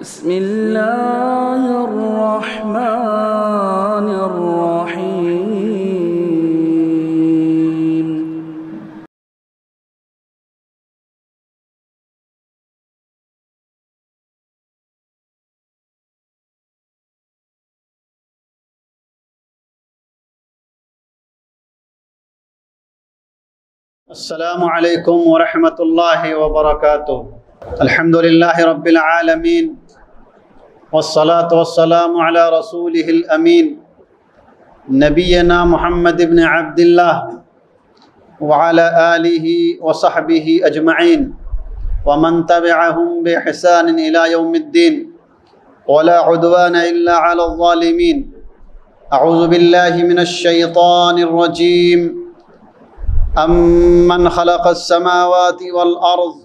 بسم اللہ الرحمن الرحیم۔ السلام علیکم ورحمۃ اللہ وبرکاتہ۔ الحمدللہ رب العالمین والصلاة والسلام علی رسولہ الامین نبینا محمد بن عبد اللہ وعلی آلہ وصحبہ اجمعین ومن تبعہم بإحسان الى یوم الدین ولا عدوان الا علی الظالمین۔ اعوذ باللہ من الشیطان الرجیم۔ أَمَّنْ خَلَقَ السَّمَاوَاتِ وَالْأَرْضِ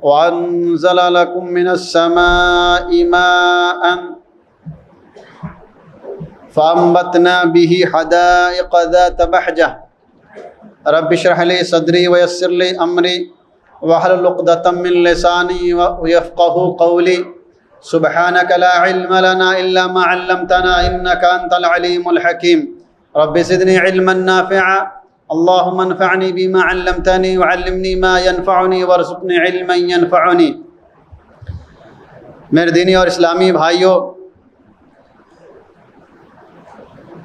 وَأَنزَلَ لَكُم مِّنَ السَّمَاءِ مَاءً فَأَنبَتْنَا بِهِ حَدَائِقَ ذَاتَ بَهْجَةٍ رَبِّ اشْرَحْ لِي صَدْرِي وَيَسِّرْ لِي أَمْرِي وَاحْلُلْ عُقْدَةً مِّن لِّسَانِي يَفْقَهُوا قَوْلِي سُبْحَانَكَ لَا عِلْمَ لَنَا إِلَّا مَا عَلَّمْتَنَا إِنَّكَ أَنتَ الْعَلِيمُ الْحَكِيمُ رَبِّ زِدْنِي عِلْمًا نَّافِعًا اللہم انفعنی بما علمتنی وعلمنی ما ینفعنی وارزقنی علما ینفعنی۔ میرے دینی اور اسلامی بھائیوں،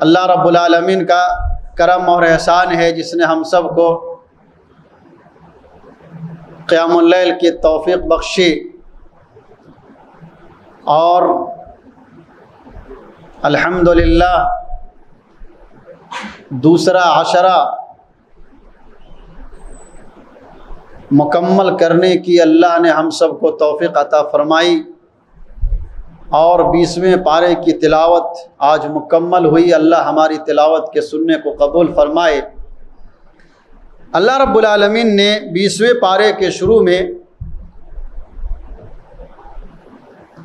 اللہ رب العالمین کا کرم اور احسان ہے جس نے ہم سب کو قیام اللیل کی توفیق بخشی اور الحمدللہ دوسرا عشرہ مکمل کرنے کی اللہ نے ہم سب کو توفیق عطا فرمائی، اور 20ویں پارے کی تلاوت آج مکمل ہوئی۔ اللہ ہماری تلاوت کے سننے کو قبول فرمائے۔ اللہ رب العالمین نے 20ویں پارے کے شروع میں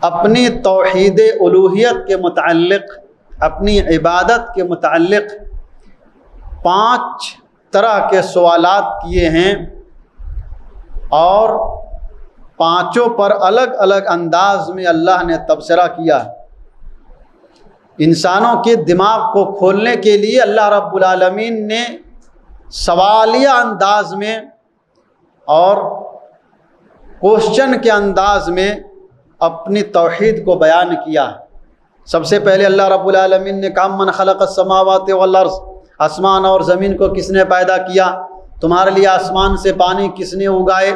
اپنی توحید الوہیت کے متعلق، اپنی عبادت کے متعلق 5 طرح کے سوالات کیے ہیں، اور 5 پر الگ الگ انداز میں اللہ نے تبصرہ کیا۔ انسانوں کے دماغ کو کھولنے کے لیے اللہ رب العالمین نے سوالیہ انداز میں اور کوشچن کے انداز میں اپنی توحید کو بیان کیا۔ سب سے پہلے اللہ رب العالمین نے کہا من خلق السماوات والارض، آسمان اور زمین کو کس نے پیدا کیا؟ تمہارے لیے آسمان سے پانی کس نے اگائے؟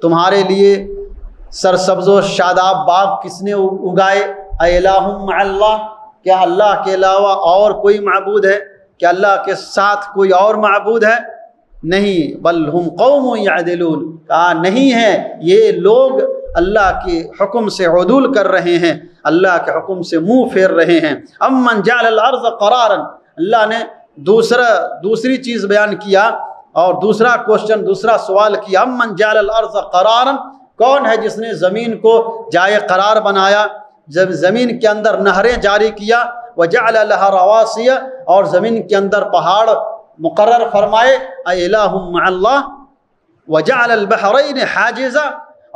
تمہارے لیے سرسبز و شاداب باغ کس نے اگائے؟ الہ مع اللہ، کیا اللہ کے علاوہ اور کوئی معبود ہے؟ کیا اللہ کے ساتھ کوئی اور معبود ہے؟ نہیں، بل ہم قوم یعدلون، کہا نہیں ہے، یہ لوگ اللہ کے حکم سے عدول کر رہے ہیں، اللہ کے حکم سے منہ پھیر رہے ہیں۔ امن جعل الارض قرارا، اللہ نے دوسری چیز بیان کیا، اور دوسرا کوشچن، دوسرا سوال کیا، امن جعل الارض قرارا، کون ہے جس نے زمین کو جائے قرار بنایا، جب زمین کے اندر نہریں جاری کیا، وجعل لها رواسي، اور زمین کے اندر پہاڑ مقرر فرمائے، الہ مع اللہ، وجعل البحرین حاجزا،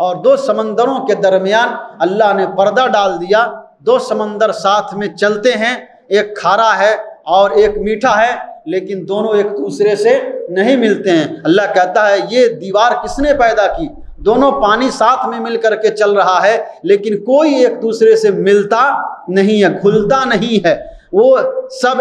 اور 2 سمندروں کے درمیان اللہ نے پردہ ڈال دیا۔ 2 سمندر ساتھ میں چلتے ہیں، ایک کھارا ہے اور ایک میٹھا ہے، لیکن دونوں ایک دوسرے سے نہیں ملتے ہیں۔ اللہ کہتا ہے یہ دیوار کس نے پیدا کی؟ دونوں پانی ساتھ میں مل کر کے چل رہا ہے، لیکن کوئی ایک دوسرے سے ملتا نہیں ہے، گھلتا نہیں ہے، وہ سب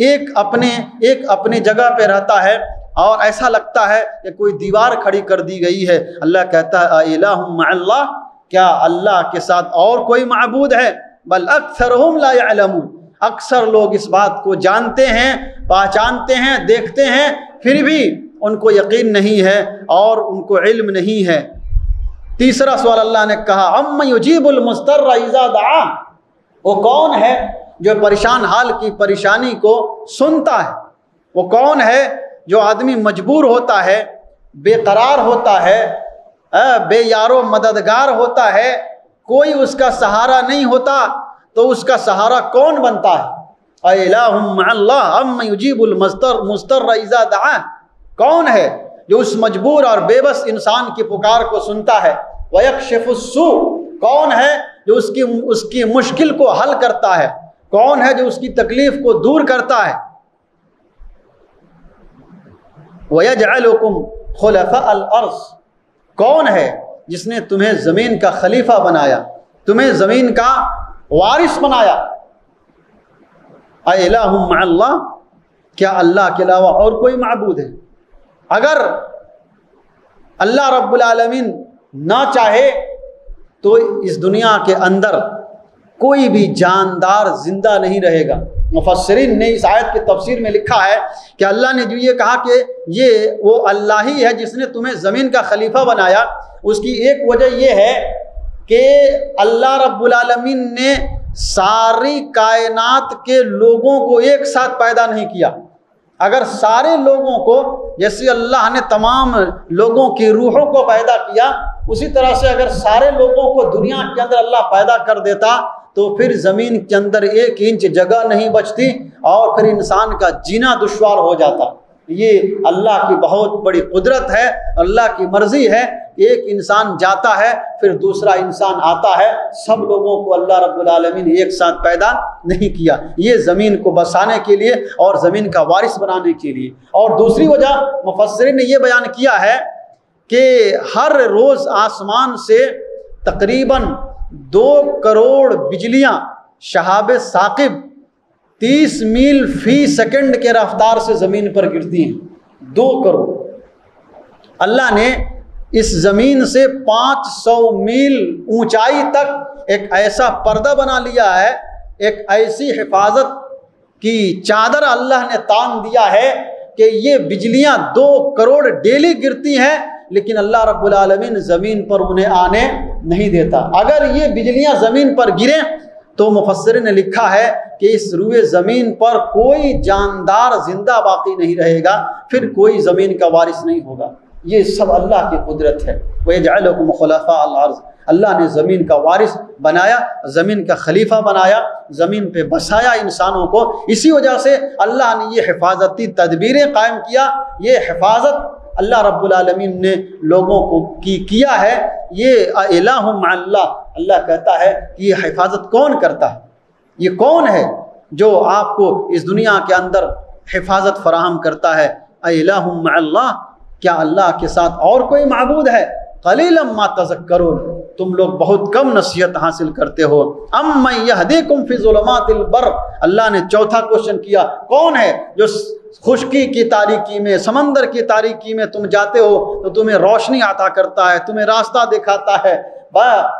ایک اپنے جگہ پہ رہتا ہے، اور ایسا لگتا ہے کہ کوئی دیوار کھڑی کر دی گئی ہے۔ اللہ کہتا ہے الہ مع اللہ، کیا اللہ کے ساتھ اور کوئی معبود ہے؟ بل اکثرهم لا يعلمون، اکثر لوگ اس بات کو جانتے ہیں، پہچانتے ہیں، دیکھتے ہیں، پھر بھی ان کو یقین نہیں ہے اور ان کو علم نہیں ہے۔ تیسرا سوال اللہ نے کہا اَمَّن يُجِيبُ الْمُضْطَرَّ إِذَا دَعَاهُ، وہ کون ہے جو پریشان حال کی پریشانی کو سنتا ہے؟ وہ کون ہے جو آدمی مجبور ہوتا ہے، بے قرار ہوتا ہے، بے یار و مددگار ہوتا ہے، کوئی اس کا سہارا نہیں ہوتا، تو اس کا سہارا کون بنتا ہے؟ الہ مع اللہ اَمَّن يُجِيبُ الْمُضْطَرَّ إِذَا دَعَاهُ، کون ہے جو اس مجبور اور بے بس انسان کی پکار کو سنتا ہے؟ وَيَكْشِفُ السُّوءَ، کون ہے جو اس کی مشکل کو حل کرتا ہے؟ کون ہے جو اس کی تکلیف کو دور کرتا ہے؟ وَيَجْعَلُكُمْ خُلَفَاءَ الْأَرْضِ، کون ہے جس نے تمہیں زمین کا خلیفہ بنایا، تمہیں زمین کا وارث بنایا؟ اَإِلَٰهٌ مَّعَ اللَّهِ، کیا اللہ کے علاوہ اور کوئی معبود ہے؟ اگر اللہ رب العالمین نہ چاہے تو اس دنیا کے اندر کوئی بھی جاندار زندہ نہیں رہے گا۔ مفسرین نے اس آیت کی تفسیر میں لکھا ہے کہ اللہ نے جو یہ کہا کہ یہ وہ اللہ ہی ہے جس نے تمہیں زمین کا خلیفہ بنایا، اس کی ایک وجہ یہ ہے کہ اللہ رب العالمین نے ساری کائنات کے لوگوں کو ایک ساتھ پیدا نہیں کیا۔ اگر سارے لوگوں کو جیسے اللہ نے تمام لوگوں کی روحوں کو پیدا کیا، اسی طرح سے اگر سارے لوگوں کو دنیا کے اندر اللہ پیدا کر دیتا تو پھر زمین کے اندر 1 انچ جگہ نہیں بچتی اور پھر انسان کا جینا دشوار ہو جاتا۔ یہ اللہ کی بہت بڑی قدرت ہے، اللہ کی مرضی ہے کہ ایک انسان جاتا ہے پھر دوسرا انسان آتا ہے، سب لوگوں کو اللہ رب العالمین ایک ساتھ پیدا نہیں کیا، یہ زمین کو بسانے کے لیے اور زمین کا وارث بنانے کے لیے۔ اور دوسری وجہ مفسرین نے یہ بیان کیا ہے کہ ہر روز آسمان سے تقریباً 2 کروڑ بجلیاں شہاب ثاقب 30 میل فی سیکنڈ کے رفتار سے زمین پر گرتی ہیں۔ 2 کروڑ۔ اللہ نے اس زمین سے 500 میل اونچائی تک ایک ایسا پردہ بنا لیا ہے، ایک ایسی حفاظت کی چادر اللہ نے تان دیا ہے کہ یہ بجلیاں 2 کروڑ ڈیلی گرتی ہیں، لیکن اللہ رب العالمین زمین پر انہیں آنے نہیں دیتا۔ اگر یہ بجلیاں زمین پر گریں تو مفسرین نے لکھا ہے کہ اس روئے زمین پر کوئی جاندار زندہ باقی نہیں رہے گا، پھر کوئی زمین کا وارث نہیں ہوگا۔ یہ سب اللہ کی قدرت ہے۔ وَيَجْعَلُكُمْ خُلَفَاءَ الْأَرْضِ، اللہ نے زمین کا وارث بنایا، زمین کا خلیفہ بنایا، زمین پہ بسایا انسانوں کو۔ اسی وجہ سے اللہ نے یہ حفاظتی تدبیریں قائم کیا، یہ حفاظت اللہ رب العالمین نے لوگوں کو کیا ہے۔ یہ الہ مع اللہ، اللہ کہتا ہے کہ یہ حفاظت کون کرتا ہے؟ یہ کون ہے جو آپ کو اس دنیا کے اندر حفاظت فراہم کرتا ہے؟ الہ مع اللہ، کیا اللہ کے ساتھ اور کوئی معبود ہے؟ قلیلا ما تذکرون، تم لوگ بہت کم نصیحت حاصل کرتے ہو۔ امن یہدیکم فی ظلمات البر، اللہ نے چوتھا کوشچن کیا، کون ہے جو خشکی کی تاریکی میں، سمندر کی تاریکی میں تم جاتے ہو تو تمہیں روشنی عطا کرتا ہے، تمہیں راستہ دکھاتا ہے،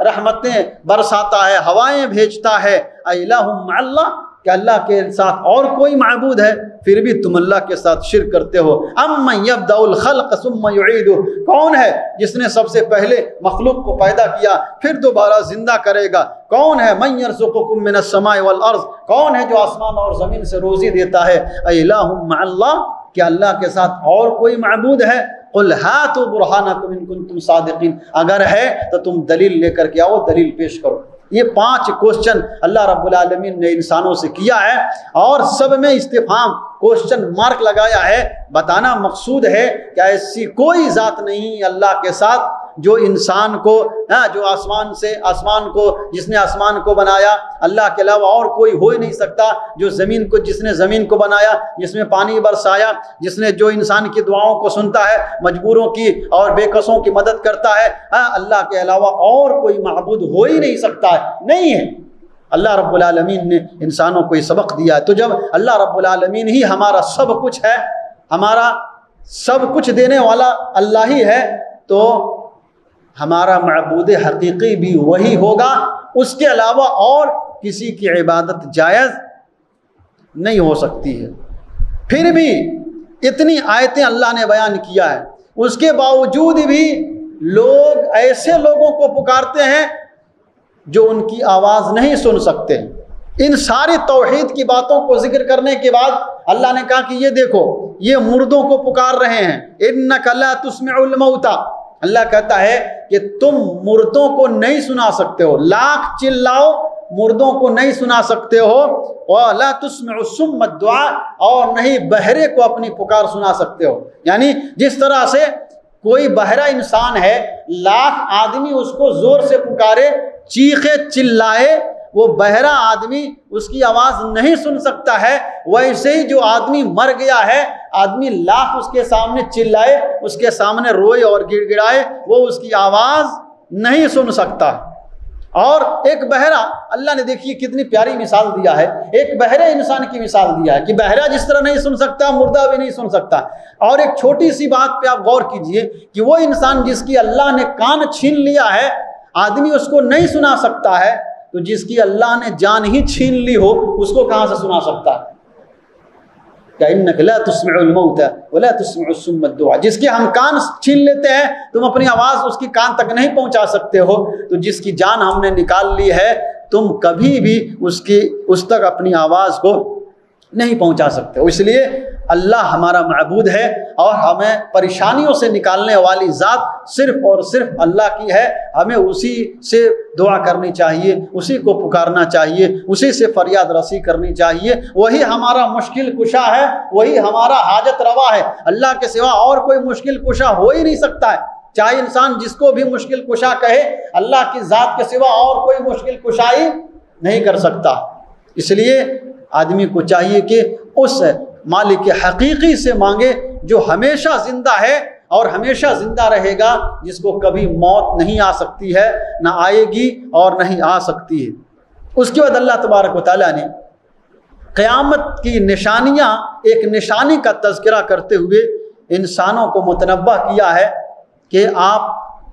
رحمتیں برساتا ہے، ہوائیں بھیجتا ہے۔ الہ مع اللہ، کہ اللہ کے ساتھ اور کوئی معبود ہے؟ پھر بھی تم اللہ کے ساتھ شرک کرتے ہو۔ امن یبدأ الخلق ثم یعیدہ، کون ہے جس نے سب سے پہلے مخلوق کو پیدا کیا پھر دوبارہ زندہ کرے گا؟ کون ہے؟ من یرزقکم من السماء والارض، کون ہے جو آسمان اور زمین سے روزی دیتا ہے؟ الہ مع اللہ، کیا اللہ کے ساتھ اور کوئی معبود ہے؟ قل ہاتوا برہانکم ان کنتم صادقین، اگر ہے تو تم دلیل لے کر کے آؤ، دلیل پیش کرو۔ یہ 5 کوشچن اللہ رب العالمین نے انسانوں سے کیا ہے، اور سب میں استفہام کوشچن مارک لگایا ہے۔ بتانا مقصود ہے کہ ایسی کوئی ذات نہیں اللہ کے ساتھ جو انسان کو، جو آسمان کو، جس نے آسمان کو بنایا، اللہ کے علاوہ اور کوئی ہو ہی نہیں سکتا۔ جو زمین کو، جس نے زمین کو بنایا، جس میں پانی برسایا، جس نے جو انسان کی دعاؤں کو سنتا ہے، مجبوروں کی اور بے کسوں کی مدد کرتا ہے، اللہ کے علاوہ اور کوئی معبود ہو ہی نہیں سکتا ہے، نہیں ہے۔ اللہ رب العالمین نے انسانوں کو یہ سبق دیا ہے۔ تو جب اللہ رب العالمین ہی ہمارا سب کچھ ہے، ہمارا سب کچھ دینے والا اللہ ہی ہے، تو ہمارا معبود حقیقی بھی وہی ہوگا، اس کے علاوہ اور کسی کی عبادت جائز نہیں ہو سکتی ہے۔ پھر بھی اتنی آیتیں اللہ نے بیان کیا ہے، اس کے باوجود بھی لوگ ایسے لوگوں کو پکارتے ہیں جو ان کی آواز نہیں سن سکتے۔ ان ساری توحید کی باتوں کو ذکر کرنے کے بعد اللہ نے کہا کہ یہ دیکھو، یہ مردوں کو پکار رہے ہیں۔ اِنَّكَ لَا تُسْمِعُ الْمَوْتَى، اللہ کہتا ہے کہ تم مردوں کو نہیں سنا سکتے ہو، لاکھ چلاؤ مردوں کو نہیں سنا سکتے ہو۔ وَلَا تُسْمِعُ الصُّمَّ الدُّعَاء، اور نہیں بہرے کو اپنی پکار سنا سکتے ہو۔ یعنی جس طرح سے کوئی بہرا انسان ہے، لاکھ آدمی اس کو زور سے پکارے چیخے چلائے، وہ بہرا آدمی اس کی آواز نہیں سن سکتا ہے، ویسے ہی جو آدمی مر گیا ہے، آدمی لاکھ اس کے سامنے چلائے، اس کے سامنے روئے اور گڑ گڑائے، وہ اس کی آواز نہیں سن سکتا۔ اور ایک بہرا، اللہ نے دیکھیے کتنی پیاری مثال دیا ہے، ایک بہرے انسان کی مثال دیا ہے کہ بہرا جس طرح نہیں سن سکتا، مردہ بھی نہیں سن سکتا۔ اور ایک چھوٹی سی بات پہ آپ غور کیجئے کہ وہ انسان جس کی اللہ نے کان چھین لیا ہے، آدمی اس کو نہیں سنا سکتا ہے، تو جس کی اللہ نے جان ہی چھین لی ہو اس کو کہاں سے سنا سکتا ہے؟ کہ لا تسمع الموت ولا تسمع الصم الدعاء، جس کے ہم کان چھین لیتے ہیں تم اپنی آواز اس کی کان تک نہیں پہنچا سکتے ہو، تو جس کی جان ہم نے نکال لی ہے تم کبھی بھی اس تک اپنی آواز کو نہیں پہنچا سکتے ہو۔ اس لیے اللہ ہمارا معبود ہے، اور ہمیں پریشانیوں سے نکالنے والی ذات صرف اور صرف اللہ کی ہے، ہمیں اسی سے دعا کرنی چاہیے، اسی کو پکارنا چاہیے، اسی سے فریاد رسی کرنی چاہیے، وہی ہمارا مشکل کشا ہے، وہی ہمارا حاجت روا ہے، اللہ کے سوا اور کوئی مشکل کشا ہو ہی نہیں سکتا ہے۔ چاہے انسان جس کو بھی مشکل کشا کہے، اللہ کی ذات کے سوا اور کوئی مشکل کشائی نہیں کر سکتا۔ اس لیے آدمی کو چاہیے کہ اس مالک حقیقی سے مانگے جو ہمیشہ زندہ ہے اور ہمیشہ زندہ رہے گا، جس کو کبھی موت نہیں آ سکتی ہے، نہ آئے گی اور نہیں آ سکتی ہے۔ اس کے بعد اللہ تبارک و تعالیٰ نے قیامت کی نشانیاں، ایک نشانی کا تذکرہ کرتے ہوئے انسانوں کو متنبہ کیا ہے کہ آپ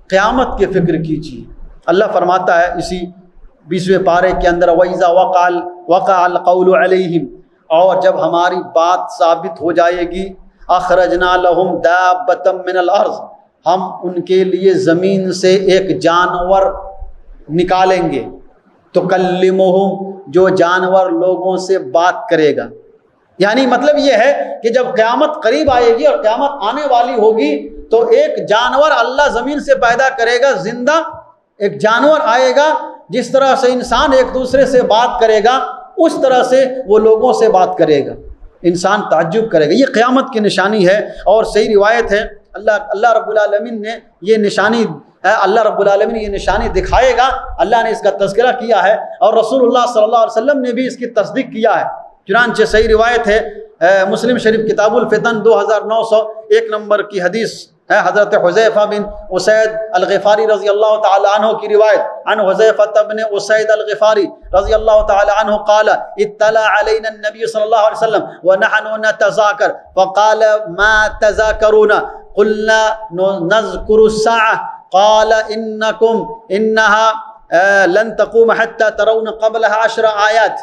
قیامت کی فکر کیجیے۔ اللہ فرماتا ہے اسی 20ویں پارے کے اندر، وَإِذَا وَقَعَ الْقَوْلُ عَلَيْهِمْ، اور جب ہماری بات ثابت ہو جائے گی، اخرجنا لهم دابة من الارض، ہم ان کے لیے زمین سے ایک جانور نکالیں گے، تکلمهم، جو جانور لوگوں سے بات کرے گا۔ یعنی مطلب یہ ہے کہ جب قیامت قریب آئے گی اور قیامت آنے والی ہوگی تو ایک جانور اللہ زمین سے پیدا کرے گا، زندہ ایک جانور آئے گا، جس طرح سے انسان ایک دوسرے سے بات کرے گا اس طرح سے وہ لوگوں سے بات کرے گا، انسان تعجب کرے گا۔ یہ قیامت کی نشانی ہے، اور صحیح روایت ہے اللہ رب العالمین نے یہ نشانی یہ نشانی دکھائے گا، اللہ نے اس کا تذکرہ کیا ہے، اور رسول اللہ صلی اللہ علیہ وسلم نے بھی اس کی تصدیق کیا ہے۔ چنانچہ صحیح روایت ہے، مسلم شریف کتاب الفتن 2901 نمبر کی حدیث ہے، حضرت حذیفہ بن اسید الغفاری رضی اللہ تعالی عنہ کی روایت، عن حذیفہ بن اسید الغفاری رضی اللہ تعالی عنہ قال اطلع علینا النبی صلی اللہ علیہ وسلم ونحن نتذاکر فقال ما تذاکرون قلنا نذکر الساعة قال انها لن تقوم حتى ترون قبلها 10 آیات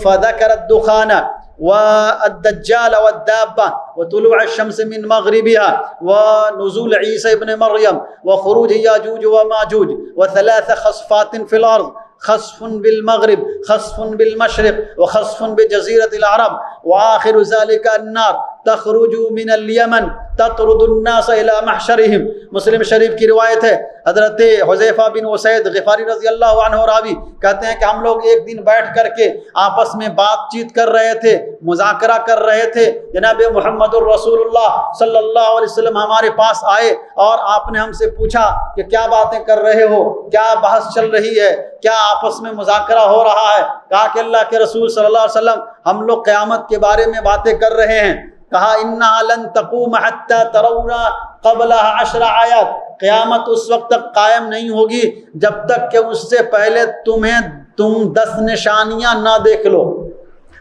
فذكر الدخان والدجال والدابة وطلوع الشمس من مغربها ونزول عيسى ابن مريم وخروج ياجوج وماجوج وثلاث خسفات في الأرض، خسف بالمغرب، خسف بالمشرق، وخسف بجزيرة العرب، وآخر ذلك النار تخرج من اليمن تطرد الناس الى محشرهم۔ مسلم شریف کی روایت ہے، حضرت حذیفہ بن اسید غفاری رضی اللہ عنہ راوی کہتے ہیں کہ ہم لوگ ایک دن بیٹھ کر کے آپس میں بات چیت کر رہے تھے، مذاکرہ کر رہے تھے، جناب محمد الرسول اللہ صلی اللہ علیہ وسلم ہمارے پاس آئے اور آپ نے ہم سے پوچھا کہ کیا باتیں کر رہے ہو، کیا بحث چل رہی ہے، کیا آپس میں مذاکرہ ہو رہا ہے؟ کہا کہ اللہ کے رسول صلی اللہ علیہ وسلم ہم لوگ قیامت کے بارے میں باتیں کر رہے ہیں۔ کہا انہا لن تقوم حتی ترونا قبلها 10 آیات، قیامت اس وقت تک قائم نہیں ہوگی جب تک کہ اس سے پہلے تم 10 نشانیاں نہ دیکھ لو۔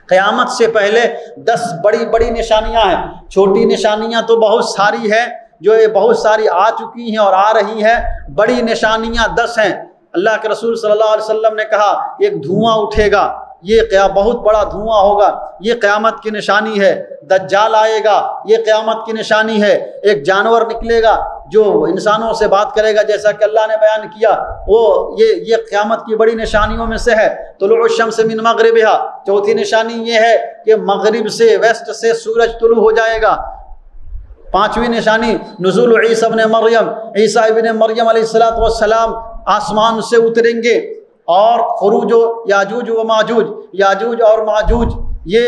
قیامت سے پہلے 10 بڑی بڑی نشانیاں ہیں، چھوٹی نشانیاں تو بہت ساری ہیں، جو یہ بہت ساری آ چکی ہیں اور آ رہی ہیں، بڑی نشانیاں 10 ہیں۔ اللہ کے رسول صلی اللہ علیہ وسلم نے کہا ایک دھواں اٹھے گا، یہ بہت بڑا دھواں ہوگا، یہ قیامت کی نشانی ہے۔ دجال آئے گا، یہ قیامت کی نشانی ہے۔ ایک جانور نکلے گا جو انسانوں سے بات کرے گا، جیسا کہ اللہ نے بیان کیا، وہ یہ قیامت کی بڑی نشانیوں میں سے ہے۔ طلوع الشمس من مغربها، چوتھی نشانی یہ ہے کہ مغرب سے، ویسٹ سے سورج طلوع ہو جائے گا۔ پانچویں نشانی نزول عیسی ابن مریم، عیسیٰ ابن مریم علیہ السلام آسمان سے اتریں گے، اور خروج یاجوج و ماجوج، یاجوج اور ماجوج یہ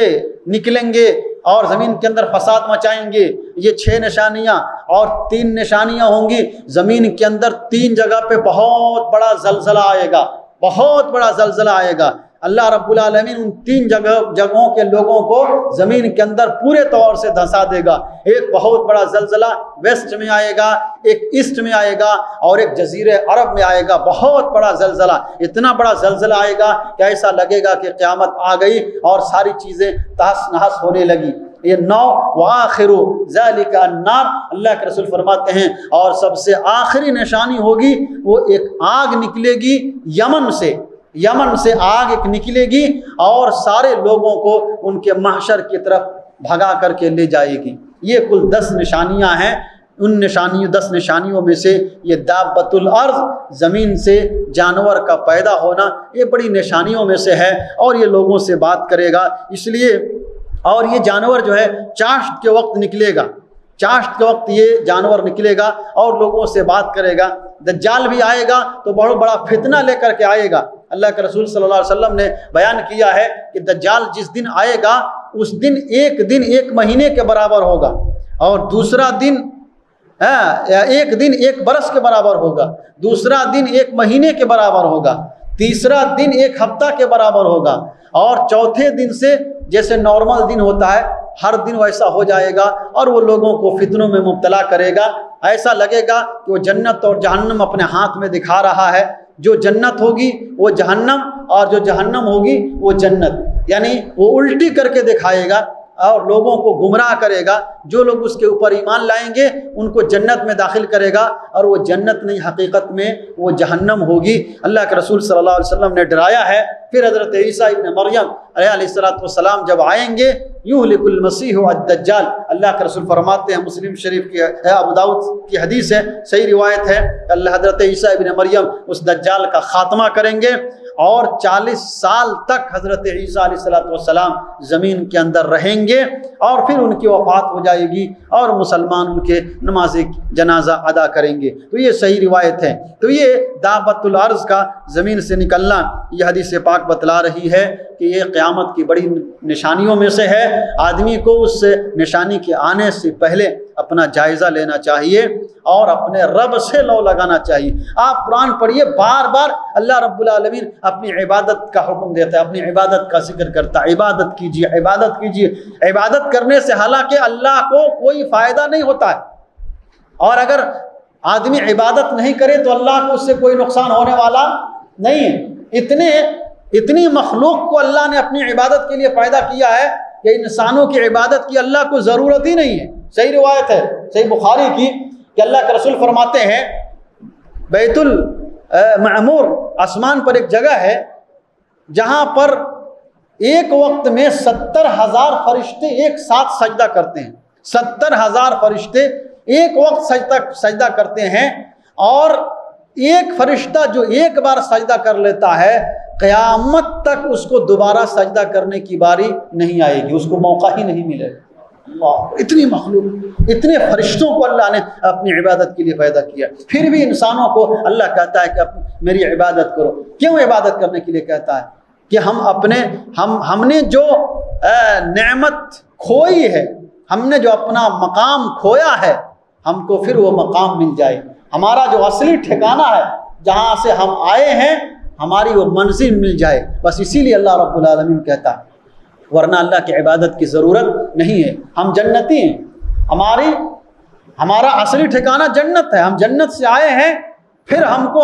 نکلیں گے اور زمین کے اندر فساد مچائیں گے۔ یہ 6 نشانیاں، اور 3 نشانیاں ہوں گی۔ زمین کے اندر 3 جگہ پہ بہت بڑا زلزلہ آئے گا، بہت بڑا زلزلہ آئے گا۔ اللہ رب العالمین ان 3 جگہوں کے لوگوں کو زمین کے اندر پورے طور سے دھنسا دے گا۔ ایک بہت بڑا زلزلہ ویسٹ میں آئے گا، ایک ایسٹ میں آئے گا، اور ایک جزیرے عرب میں آئے گا۔ بہت بڑا زلزلہ، اتنا بڑا زلزلہ آئے گا کہ ایسا لگے گا کہ قیامت آ گئی اور ساری چیزیں تہس نہس ہونے لگی۔ یہ 9 وآخر ذالک النار، اللہ کے رسول فرماتے ہیں اور سب سے آخری نشانی ہوگی وہ ایک آگ نکلے گی یمن سے آگ ایک نکلے گی اور سارے لوگوں کو ان کے محشر کی طرف بھگا کر کے لے جائے گی۔ یہ کل 10 نشانیاں ہیں۔ ان 10 نشانیوں میں سے یہ دابۃ الارض، زمین سے جانور کا پیدا ہونا، یہ بڑی نشانیوں میں سے ہے اور یہ لوگوں سے بات کرے گا۔ اس لیے اور یہ جانور جو ہے چاشت کے وقت نکلے گا، چاشت کے وقت یہ جانور نکلے گا اور لوگوں سے بات کرے گا۔ دجال بھی آئے گا تو بہت بڑا فتنہ لے کر کے آئے گا۔ اللہ کے رسول صلی اللہ علیہ وسلم نے بیان کیا ہے کہ دجال جس دن آئے گا اس دن ایک مہینے کے برابر ہوگا، اور دوسرا دن ایک دن 1 برس کے برابر ہوگا، دوسرا دن 1 مہینے کے برابر ہوگا، تیسرا دن 1 ہفتہ کے برابر ہوگا، اور چوتھے دن سے جیسے نارمل دن ہوتا ہے ہر دن ویسا ہو جائے گا اور وہ لوگوں کو فتنوں میں مبتلا کرے گا۔ ایسا لگے گا کہ وہ جنت اور جہنم اپنے ہاتھ میں دکھا رہا ہے۔ جو جنت ہوگی وہ جہنم، اور جو جہنم ہوگی وہ جنت، یعنی وہ الٹی کر کے دکھائے گا اور لوگوں کو گمراہ کرے گا۔ جو لوگ اس کے اوپر ایمان لائیں گے ان کو جنت میں داخل کرے گا، اور وہ جنت نہیں، حقیقت میں وہ جہنم ہوگی۔ اللہ کے رسول صلی اللہ علیہ وسلم نے ڈرایا ہے۔ پھر حضرت عیسیٰ ابن مریم علیہ السلام جب آئیں گے، یہلک المسیح الدجال، اللہ کے رسول فرماتے ہیں، مسلم شریف کی ابو داؤد کی حدیث ہے، صحیح روایت ہے، اللہ حضرت عیسیٰ ابن مریم اس دجال کا خاتمہ کریں گے، اور 40 سال تک حضرت عیسیٰ علیہ السلام زمین کے اندر رہیں گے، اور پھر ان کی وفات ہو جائے گی اور مسلمان ان کے نماز جنازہ ادا کریں گے۔ تو یہ صحیح روایت ہے۔ تو یہ دابۃ الارض کا زمین سے نکلنا، یہ حدیث پاک بتلا رہی ہے کہ یہ قیامت کی بڑی نشانیوں میں سے ہے۔ آدمی کو اس نشانی کے آنے سے پہلے اپنا جائزہ لینا چاہیے اور اپنے رب سے لو لگانا چاہیے۔ آپ قرآن پڑھیے، بار بار اللہ رب العالمین اپنی عبادت کا حکم دیتا ہے، اپنی عبادت کا ذکر کرتا ہے، عبادت کیجیے، عبادت کیجیے۔ عبادت کرنے سے حالانکہ اللہ کو کوئی فائدہ نہیں ہوتا ہے، اور اگر آدمی عبادت نہیں کرے تو اللہ کو اس سے کوئی نقصان ہونے والا نہیں ہے۔ اتنی مخلوق کو اللہ نے اپنی عبادت کے لیے پیدا کیا ہے کہ انسانوں کی عبادت کی اللہ کو ضرورت ہی نہیں ہے۔ صحیح روایت ہے صحیح بخاری کی کہ اللہ کے رسول فرماتے ہیں، بیت المعمور آسمان پر ایک جگہ ہے جہاں پر ایک وقت میں 70,000 فرشتے ایک ساتھ سجدہ کرتے ہیں۔ 70,000 فرشتے ایک وقت سجدہ کرتے ہیں، اور ایک فرشتہ جو ایک بار سجدہ کر لیتا ہے قیامت تک اس کو دوبارہ سجدہ کرنے کی باری نہیں آئے گی، اس کو موقع ہی نہیں ملے گا۔ اللہ، اتنی مخلوق، اتنے فرشتوں کو اللہ نے اپنی عبادت کے لیے پیدا کیا، پھر بھی انسانوں کو اللہ کہتا ہے کہ میری عبادت کرو۔ کیوں عبادت کرنے کے لیے کہتا ہے؟ کہ ہم نے جو نعمت کھوئی ہے، ہم نے جو اپنا مقام کھویا ہے، ہم کو پھر وہ مقام مل جائے۔ ہمارا جو اصلی ٹھکانہ ہے، جہاں سے ہم آئے ہیں، ہماری وہ منزل مل جائے، بس اسی لیے اللہ رب العالمین کہتا ہے، ورنہ اللہ کی عبادت کی ضرورت نہیں ہے۔ ہم جنتی ہیں، ہمارا اصلی ٹھکانہ جنت ہے، ہم جنت سے آئے ہیں، پھر ہم کو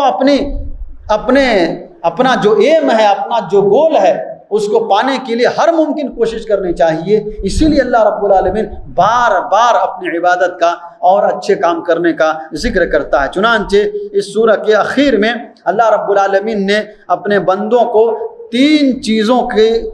اپنا جو ایم ہے، اپنا جو گول ہے، اس کو پانے کے لیے ہر ممکن کوشش کرنی چاہیے۔ اسی لیے اللہ رب العالمین بار بار اپنی عبادت کا اور اچھے کام کرنے کا ذکر کرتا ہے۔ چنانچہ اس سورہ کے اخیر میں اللہ رب العالمین نے اپنے بندوں کو 3 چیزوں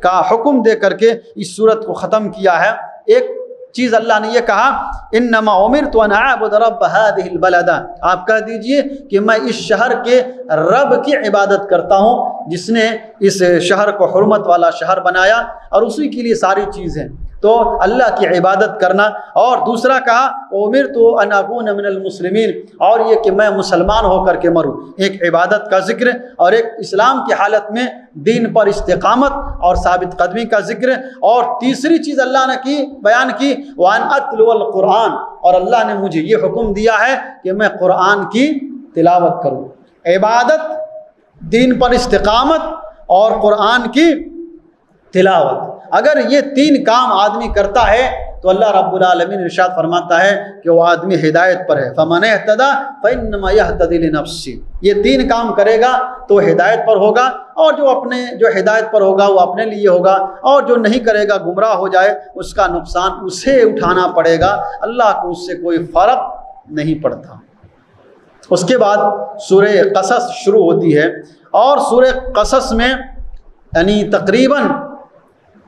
کا حکم دے کر کے اس سورت کو ختم کیا ہے۔ ایک چیز اللہ نے یہ کہا، انما امرت ان اعبد رب هذه البلدہ، آپ کہہ دیجئے کہ میں اس شہر کے رب کی عبادت کرتا ہوں جس نے اس شہر کو حرمت والا شہر بنایا، اور اسی کے لیے ساری چیزیں، تو اللہ کی عبادت کرنا۔ اور دوسرا کہا امرت ان اکون من المسلمین، اور یہ کہ میں مسلمان ہو کر کے مروں۔ ایک عبادت کا ذکر اور ایک اسلام کی حالت میں دین پر استقامت اور ثابت قدمی کا ذکر، اور تیسری چیز اللہ نے بیان کی وان اتلو القرآن، اور اللہ نے مجھے یہ حکم دیا ہے کہ میں قرآن کی تلاوت کروں۔ عبادت دین پر استقامت اور قرآن کی تلاوت۔ اگر یہ 3 کام آدمی کرتا ہے تو اللہ رب العالمین ارشاد فرماتا ہے کہ وہ آدمی ہدایت پر ہے۔ فَمَنِ اهْتَدَىٰ فَإِنَّمَا يَهْتَدِي لِنَفْسِهِ، یہ 3 کام کرے گا تو ہدایت پر ہوگا، اور جو ہدایت پر ہوگا وہ اپنے لیے ہوگا، اور جو نہیں کرے گا گمراہ ہو جائے اس کا نقصان اسے اٹھانا پڑے گا، اللہ کو اس سے کوئی فرق نہیں پڑتا۔ اس کے بعد سورہ قصص شروع ہوتی ہے، اور سورہ قصص میں یعنی تقریباً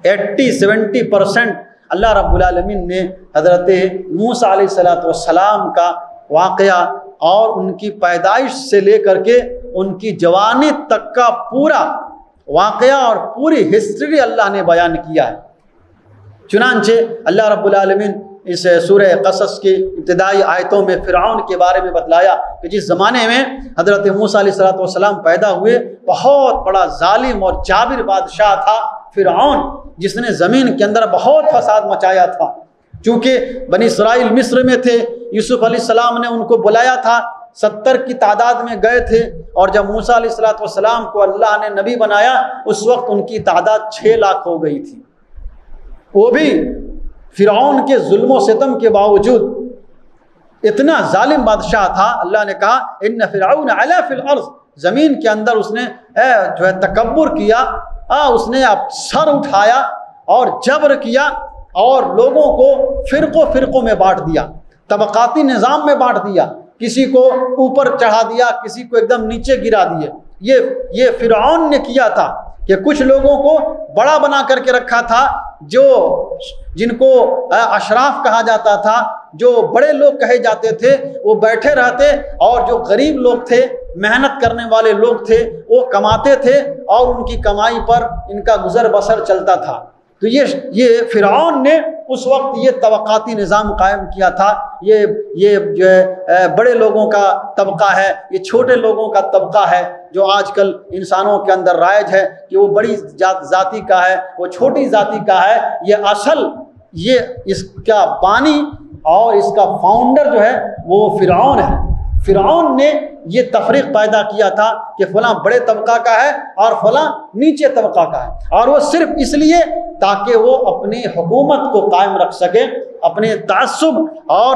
80-70% اللہ رب العالمین نے حضرت موسیٰ علیہ السلام کا واقعہ اور ان کی پیدائش سے لے کر کے ان کی جوانی تک کا پورا واقعہ اور پوری ہسٹری اللہ نے بیان کیا ہے۔ چنانچہ اللہ رب العالمین اس سورہ قصص کی ابتدائی آیتوں میں فرعون کے بارے میں بتلایا کہ جس زمانے میں حضرت موسیٰ علیہ السلام پیدا ہوئے، بہت بڑا ظالم اور جابر بادشاہ تھا فرعون، جس نے زمین کے اندر بہت فساد مچایا تھا۔ چونکہ بنی اسرائیل مصر میں تھے، یوسف علیہ السلام نے ان کو بلایا تھا، 70 کی تعداد میں گئے تھے، اور جب موسیٰ علیہ السلام کو اللہ نے نبی بنایا اس وقت ان کی تعداد 6 لاکھ ہو گئی تھی۔ وہ بھی فرعون کے ظلم و ستم کے باوجود اتنا ظالم بادشاہ تھا، اللہ نے کہا ان فرعون علا فی الارض، زمین کے اندر اس نے جو ہے تکبر کیا، اس نے سر اٹھایا اور جبر کیا، اور لوگوں کو فرقوں میں بانٹ دیا، طبقاتی نظام میں بانٹ دیا، کسی کو اوپر چڑھا دیا، کسی کو ایک دم نیچے گرا دیے۔ یہ فرعون نے کیا تھا کہ کچھ لوگوں کو بڑا بنا کر کے رکھا تھا، جن کو اشراف کہا جاتا تھا، جو بڑے لوگ کہے جاتے تھے، وہ بیٹھے رہتے، اور جو غریب لوگ تھے، محنت کرنے والے لوگ تھے، وہ کماتے تھے، اور ان کی کمائی پر ان کا گزر بسر چلتا تھا۔ تو یہ فرعون نے اس وقت یہ طبقاتی نظام قائم کیا تھا۔ یہ جو ہے بڑے لوگوں کا طبقہ ہے، یہ چھوٹے لوگوں کا طبقہ ہے، جو آج کل انسانوں کے اندر رائج ہے کہ وہ بڑی ذاتی کا ہے، وہ چھوٹی ذاتی کا ہے۔ یہ اصل اس کا بانی اور اس کا فاؤنڈر جو ہے وہ فرعون ہے۔ فرعون نے یہ تفریق پیدا کیا تھا کہ فلاں بڑے طبقہ کا ہے اور فلاں نیچے طبقہ کا ہے، اور وہ صرف اس لیے تاکہ وہ اپنی حکومت کو قائم رکھ سکے، اپنے تعصب اور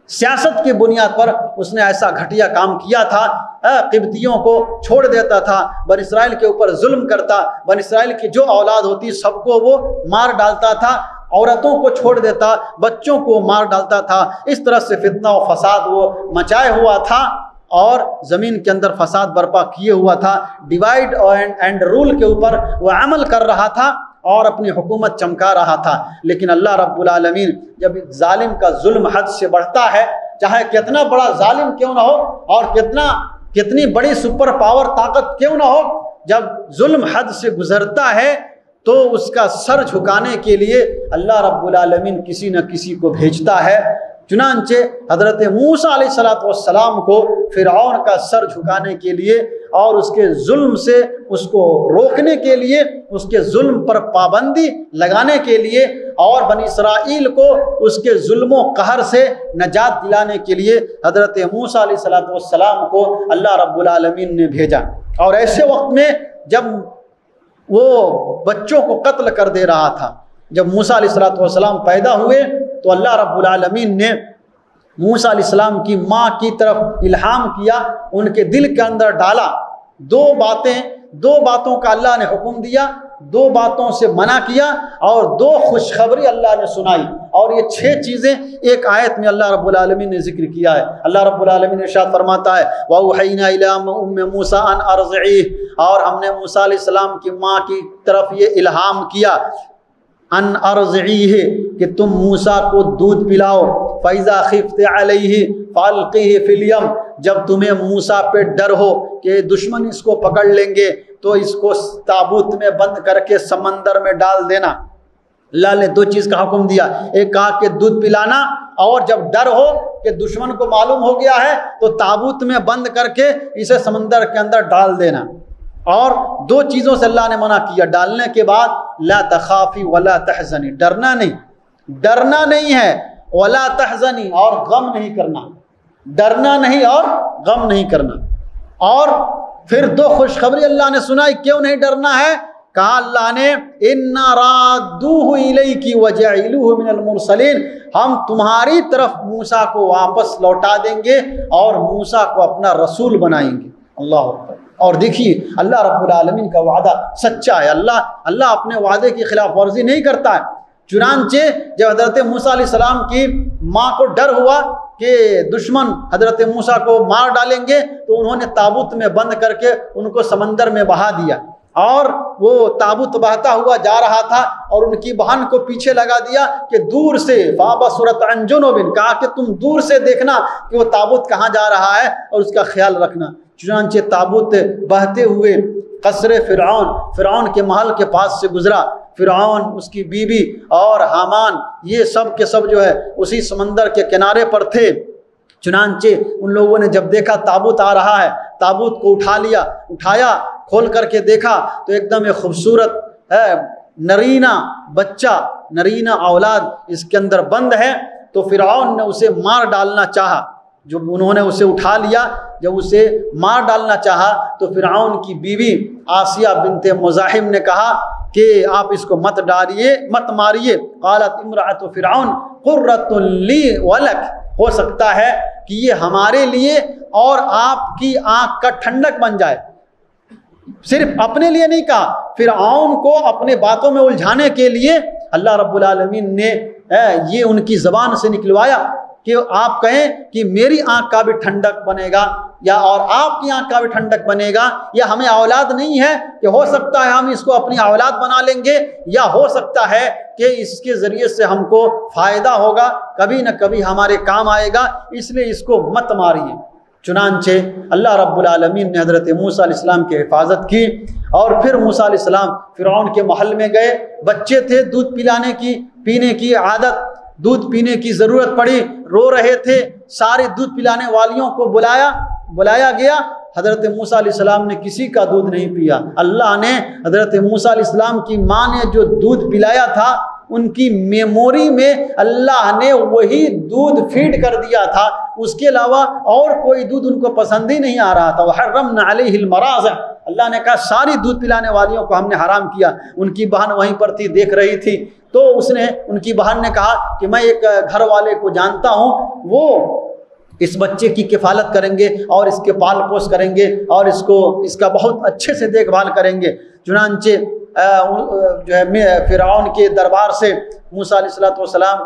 سیاست کی بنیاد پر اس نے ایسا گھٹیا کام کیا تھا۔ قبطیوں کو چھوڑ دیتا تھا، بنی اسرائیل کے اوپر ظلم کرتا، بنی اسرائیل کی جو اولاد ہوتی سب کو وہ مار ڈالتا تھا، عورتوں کو چھوڑ دیتا، بچوں کو مار ڈالتا تھا۔ اس طرح سے فتنہ و فساد وہ مچائے ہوا تھا، اور زمین کے اندر فساد برپا کیے ہوا تھا۔ ڈیوائیڈ اینڈ رول کے اوپر وہ عمل کر رہا تھا اور اپنی حکومت چمکا رہا تھا۔ لیکن اللہ رب العالمین جب ظالم کا ظلم حد سے بڑھتا ہے، چاہے کتنا بڑا ظالم کیوں نہ ہو، اور کتنی بڑی سپر پاور طاقت کیوں نہ ہو، جب ظلم حد سے گزرتا ہے تو اس کا سر جھکانے کے لیے اللہ رب العالمین کسی نہ کسی کو بھیجتا ہے۔ چنانچہ حضرت موسیٰ علیہ السلام کو فرعون کا سر جھکانے کے لیے اور اس کے ظلم سے اس کو روکنے کے لیے، اس کے ظلم پر پابندی لگانے کے لیے، اور بنی اسرائیل کو اس کے ظلم و قہر سے نجات دلانے کے لیے حضرت موسیٰ علیہ السلام کو اللہ رب العالمین نے بھیجا۔ اور ایسے وقت میں جب وہ بچوں کو قتل کر دے رہا تھا، جب موسیٰ علیہ السلام پیدا ہوئے تو اللہ رب العالمین نے موسیٰ علیہ السلام کی ماں کی طرف الہام کیا، ان کے دل کے اندر ڈالا۔ دو باتوں کا اللہ نے حکم دیا، 2 باتوں سے منع کیا، اور 2 خوشخبری اللہ نے سنائی، اور یہ 6 چیزیں ایک آیت میں اللہ رب العالمین نے ذکر کیا ہے۔ اللہ رب العالمین ارشاد فرماتا ہے وَأَوْحَيْنَا إِلَىٰ أُمِّ مُوسَىٰ أَنْ أَرْضِعِيهِ، اور ہم نے موسیٰ علیہ السلام کی ماں کی طرف یہ الہام کیا، ان ارضعیہ، کہ تم موسیٰ کو دودھ پلاؤ، فَإِذَا خِفْتِ عَلَيْهِ فَأَلْقِهِ فِي الْيَمِّ، جب تمہیں موسیٰ پہ ڈر ہو کہ دشمن اس کو پکڑ لیں گے تو اس کو تابوت میں بند کر کے سمندر میں ڈال دینا۔ اللہ نے 2 چیز کا حکم دیا، ایک کہا کہ دودھ پلانا، اور جب ڈر ہو کہ دشمن کو معلوم ہو گیا ہے تو تابوت میں بند کر کے اسے سمندر کے اندر ڈال دینا۔ اور 2 چیزوں سے اللہ نے منع کیا ڈالنے کے بعد، لا تخافی ولا تحزنی، ڈرنا نہیں ہے، ولا تحزنی، اور غم نہیں کرنا، ڈرنا نہیں اور غم نہیں کرنا۔ اور پھر دو خوشخبری اللہ نے سنائی، کیوں نہیں ڈرنا ہے؟ کہا اللہ نے اِنَّا رَادُّوهُ إِلَيْكِ وَجَعِلُوهُ مِنَ الْمُرْسَلِينَ، ہم تمہاری طرف موسیٰ کو واپس لوٹا دیں گے اور موسیٰ کو اپنا رسول بنائیں گے۔ اللہ اکبر۔ اور دیکھیے اللہ رب العالمین کا وعدہ سچا ہے، اللہ اپنے وعدے کی خلاف ورزی نہیں کرتا ہے۔ چنانچہ جب حضرت موسیٰ علیہ السلام کی ماں کو ڈر ہوا کہ دشمن حضرت موسیٰ کو مار ڈالیں گے، تو انہوں نے تابوت میں بند کر کے ان کو سمندر میں بہا دیا، اور وہ تابوت بہتا ہوا جا رہا تھا اور ان کی بہن کو پیچھے لگا دیا کہ دور سے فَابَصُرَتْ عَنْ جُنُوبٍ، کہا کہ تم دور سے دیکھنا کہ وہ تابوت کہاں جا رہا ہے اور اس کا خیال رکھنا۔ چنانچہ تابوت بہتے ہوئے قصر فرعون کے محل کے پاس سے گزرا۔ فرعون، اس کی بیوی اور حامان، یہ سب کے سب جو ہے اسی سمندر کے کنارے پر تھے۔ چنانچہ ان لوگوں نے جب دیکھا تابوت آ رہا ہے، تابوت کو اٹھایا، کھول کر کے دیکھا تو ایک دم ایک خوبصورت نرینہ بچہ، نرینہ اولاد اس کے اندر بند ہے۔ تو فرعون نے اسے مار ڈالنا چاہا، جب انہوں نے اسے اٹھا لیا، جب اسے مار ڈالنا چاہا تو فرعون کی بیوی آسیہ بنت مزاحم نے کہا کہ آپ اس کو مت ماریے۔ قالت امرأۃ فرعون قرۃ لی ولک، ہو سکتا ہے کہ یہ ہمارے لیے اور آپ کی آنکھ کا ٹھنڈک بن جائے۔ صرف اپنے لیے نہیں کہا، فرعون کو اپنے باتوں میں الجھانے کے لیے اللہ رب العالمین نے یہ ان کی زبان سے نکلوایا کہ آپ کہیں کہ میری آنکھ کا بھی ٹھنڈک بنے گا، یا اور آپ کی آنکھ کا بھی ٹھنڈک بنے گا، یا ہمیں اولاد نہیں ہے کہ ہو سکتا ہے ہم اس کو اپنی اولاد بنا لیں گے، یا ہو سکتا ہے کہ اس کے ذریعے سے ہم کو فائدہ ہوگا، کبھی نہ کبھی ہمارے کام آئے گا، اس لیے اس کو مت ماریے۔ چنانچہ اللہ رب العالمین نے حضرت موسیٰ علیہ السلام کی حفاظت کی، اور پھر موسیٰ علیہ السلام فرعون کے محل میں گئے۔ بچے تھے، دودھ پینے کی عادت، دودھ پینے کی ضرورت پڑی، رو رہے تھے، سارے دودھ پلانے والیوں کو بلایا گیا۔ حضرت موسیٰ علیہ السلام نے کسی کا دودھ نہیں پیا۔ اللہ نے حضرت موسیٰ علیہ السلام کی ماں نے جو دودھ پلایا تھا، ان کی میموری میں اللہ نے وہی دودھ فیڈ کر دیا تھا، اس کے علاوہ اور کوئی دودھ ان کو پسند ہی نہیں آ رہا تھا۔ وَحَرَّمْنَا عَلَيْهِ الْمَرَاضِعَ، اللہ نے کہا ساری دودھ پلانے والیوں کو ہم نے حرام کیا۔ ان کی بہن وہیں پر تھی، دیکھ رہی تھی، تو ان کی بہن نے کہا کہ میں ایک گھر والے کو جانتا ہوں، وہ اس بچے کی کفالت کریں گے اور اس کے پال پوس کریں گے اور اس کا بہت اچھے سے دیکھ بھال کریں گے۔ چنانچہ جو ہے فرعون کے دربار سے موسیٰ علیہ السلام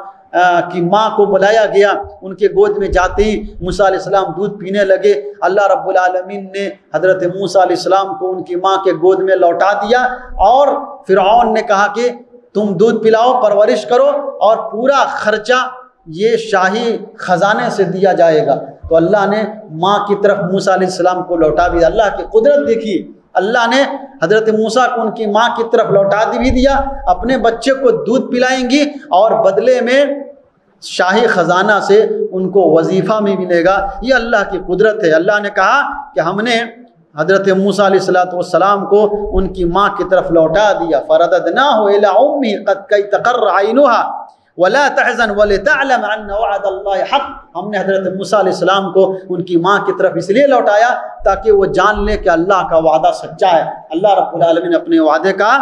کی ماں کو بلایا گیا۔ ان کے گود میں جاتے ہی موسیٰ علیہ السلام دودھ پینے لگے۔ اللہ رب العالمین نے حضرت موسیٰ علیہ السلام کو ان کی ماں کے گود میں لوٹا دیا، اور فرعون نے کہا کہ تم دودھ پلاؤ، پرورش کرو، اور پورا خرچہ یہ شاہی خزانے سے دیا جائے گا۔ تو اللہ نے ماں کی طرف موسیٰ علیہ السلام کو لوٹا بھی، اللہ کی قدرت دیکھیے، اللہ نے حضرت موسیٰ کو ان کی ماں کی طرف لوٹا بھی دیا، اپنے بچے کو دودھ پلائیں گی اور بدلے میں شاہی خزانہ سے ان کو وظیفہ میں ملے گا۔ یہ اللہ کی قدرت ہے۔ اللہ نے کہا کہ ہم نے حضرت موسیٰ علیہ السلام کو ان کی ماں کی طرف لوٹا دیا۔ فَرَدَدْنَاهُ إِلَىٰ أُمِّهِ قَدْ كَيْ تَقَرَّ عَيْنُهَا وَلَا تَحْزَنْ وَلِتَعْلَمْ أَنَّ وَعْدَ اللَّهِ حَقٌّ، ہم نے حضرت موسیٰ علیہ السلام کو ان کی ماں کی طرف اس لیے لوٹایا تاکہ وہ جان لے کہ اللہ کا وعدہ سچا ہے، اللہ رب العالمین اپنے وعدے کا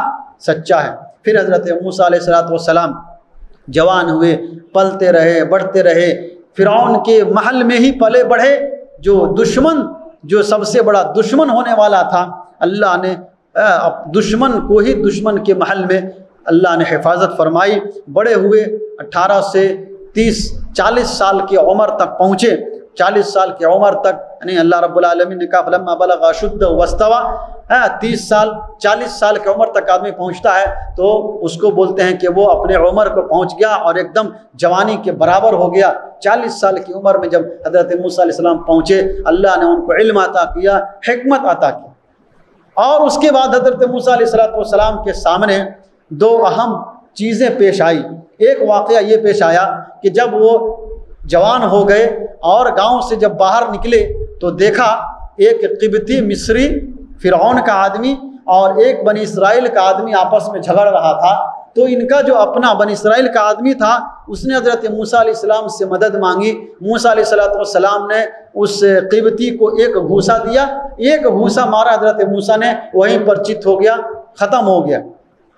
سچا ہے۔ پھر حضرت موسیٰ علیہ السلام جوان ہوئے، پلتے رہے، بڑھتے رہے، فرعون کے محل میں ہی پلے بڑھے۔ جو سب سے بڑا دشمن ہونے والا تھا، اللہ نے دشمن کو ہی دشمن کے محل میں اللہ نے حفاظت فرمائی۔ بڑے ہوئے، 18 سے 40 سال کی عمر تک پہنچے۔ 40 سال کی عمر تک یعنی اللہ رب العالمین نے کہا فلما بلغ اشدہ واستوى، 40 سال کی عمر تک آدمی پہنچتا ہے تو اس کو بولتے ہیں کہ وہ اپنے عمر کو پہنچ گیا اور ایک دم جوانی کے برابر ہو گیا۔ 40 سال کی عمر میں جب حضرت موسیٰ علیہ السلام پہنچے، اللہ نے ان کو علم عطا کیا، حکمت عطا کی، اور اس کے بعد حضرت موسیٰ علیہ السلام کے سامنے 2 اہم چیزیں پیش آئی۔ ایک واقعہ یہ پیش آیا کہ جب وہ جوان ہو گئے اور گاؤں سے جب باہر نکلے تو دیکھا ایک قبطی مصری فرعون کا آدمی اور ایک بنی اسرائیل کا آدمی آپس میں جھگڑ رہا تھا۔ تو ان کا جو اپنا بنی اسرائیل کا آدمی تھا اس نے حضرت موسیٰ علیہ السلام سے مدد مانگی. موسیٰ علیہ السلام نے اس قبطی کو ایک گھوسا دیا, ایک گھوسا مارا حضرت موسیٰ نے, وہیں پر چت ہو گیا, ختم ہو گیا.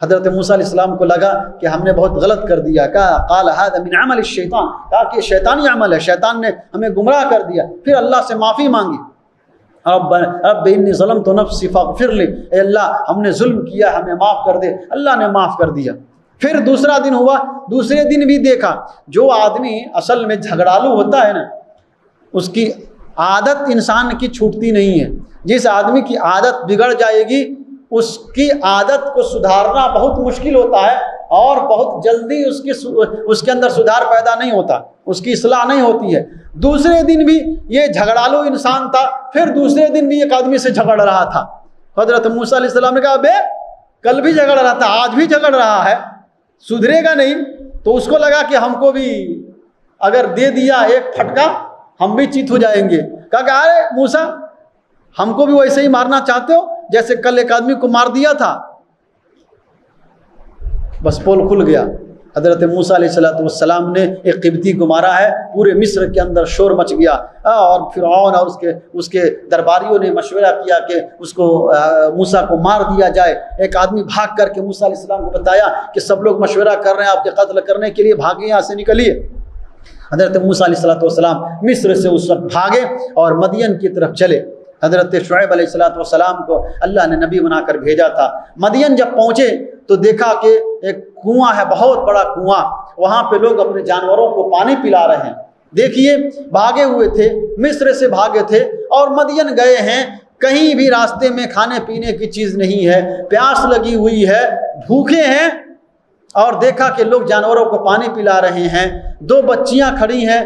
حضرت موسیٰ علیہ السلام کو لگا کہ ہم نے بہت غلط کر دیا. کہا قال هذا من عمل الشیطان, کہا کہ شیطانی عمل ہے, شیطان نے ہمیں گمراہ کر دیا. پھر اللہ سے معافی مانگی. رب انی ظلمت نفسی فاغفر لی, اے اللہ ہم نے ظلم کیا, ہمیں معاف کر دے. اللہ نے معاف کر دیا. پھر دوسرا دن ہوا, دوسرے دن بھی دیکھا. جو آدمی اصل میں جھگڑالو ہوتا ہے نا, اس کی عادت انسان کی چھوٹتی نہیں ہے. جس آدمی کی عادت بگڑ جائے گی اس کی عادت کو سدھارنا بہت مشکل ہوتا ہے, اور بہت جلدی اس کے اندر سدھار پیدا نہیں ہوتا, اس کی اصلاح نہیں ہوتی ہے. دوسرے دن بھی یہ جھگڑالو انسان تھا, پھر دوسرے دن بھی ایک آدمی سے جھگڑ رہا تھا. حضرت موسیٰ علیہ السلام نے کہا بے کل بھی جھگڑ رہا تھا, آج بھی جھگڑ رہا ہے, سدھرے گا نہیں. تو اس کو لگا کہ ہم کو بھی اگر دے دیا ایک پھٹکا ہم بھی چیت ہو جائیں گے. کہا کہ ارے موسیٰ ہم کو بھی ویسے ہی مارنا چاہتے ہو جیسے کل ایک آدمی کو مار دیا تھا. بس پول کھل گیا. حضرت موسیٰ علیہ السلام نے ایک قبطی کو مارا ہے. پورے مصر کے اندر شور مچ گیا, اور فرعون اور اس کے درباریوں نے مشورہ کیا کہ اس کو موسیٰ کو مار دیا جائے. ایک آدمی بھاگ کر کے موسیٰ علیہ السلام کو بتایا کہ سب لوگ مشورہ کر رہے ہیں آپ کے قتل کرنے کے لیے, بھاگے یہاں سے نکلیے. حضرت موسیٰ علیہ السلام مصر سے اس وقت بھاگے اور مدین کی طرف چلے. حضرت شعیب علیہ السلام کو اللہ نے نبی بنا کر بھیجا تھا. مدین جب پہنچے تو دیکھا کہ ایک کنواں ہے, بہت بڑا کنواں, وہاں پہ لوگ اپنے جانوروں کو پانی پلا رہے ہیں. دیکھیے بھاگے ہوئے تھے, مصر سے بھاگے تھے اور مدین گئے ہیں. کہیں بھی راستے میں کھانے پینے کی چیز نہیں ہے, پیاس لگی ہوئی ہے, بھوکے ہیں, اور دیکھا کہ لوگ جانوروں کو پانی پلا رہے ہیں. دو بچیاں کھڑی ہیں,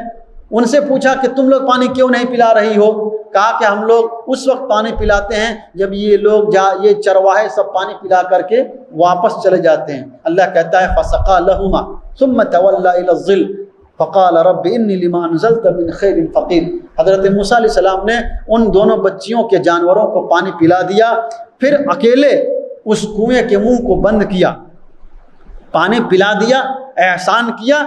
ان سے پوچھا کہ تم لوگ پانی کیوں نہیں پلا رہی ہو؟ کہا کہ ہم لوگ اس وقت پانی پلاتے ہیں جب یہ لوگ یہ چرواہے سب پانی پلا کر کے واپس چلے جاتے ہیں. اللہ کہتا ہے فسقا لہما ثم تولى الى الظل فقال رب انی لما انزلت من خیر فقیر. حضرت موسیٰ علیہ السلام نے ان دونوں بچیوں کے جانوروں کو پانی پلا دیا, پھر اکیلے اس کنویں کے منہ کو بند کیا, پانی پلا دیا, احسان کیا,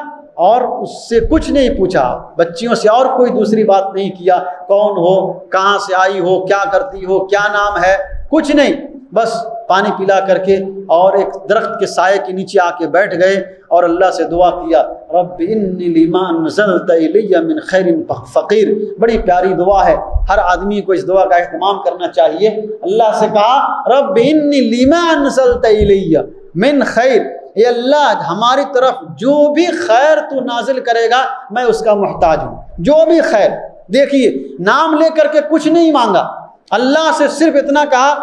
اور اس سے کچھ نہیں پوچھا, بچیوں سے اور کوئی دوسری بات نہیں کیا. کون ہو, کہاں سے آئی ہو, کیا کرتی ہو, کیا نام ہے, کچھ نہیں. بس پانی پلا کر کے اور ایک درخت کے سائے کے نیچے آ کے بیٹھ گئے اور اللہ سے دعا کیا رب انی لما انزلت الی من خیر فقیر. بڑی پیاری دعا ہے, ہر آدمی کو اس دعا کا اہتمام کرنا چاہیے. اللہ سے کہا رب انی لما انزلت الی من خیر, اے اللہ ہماری طرف جو بھی خیر تو نازل کرے گا میں اس کا محتاج ہوں, جو بھی خیر. دیکھیے نام لے کر کے کچھ نہیں مانگا, اللہ سے صرف اتنا کہا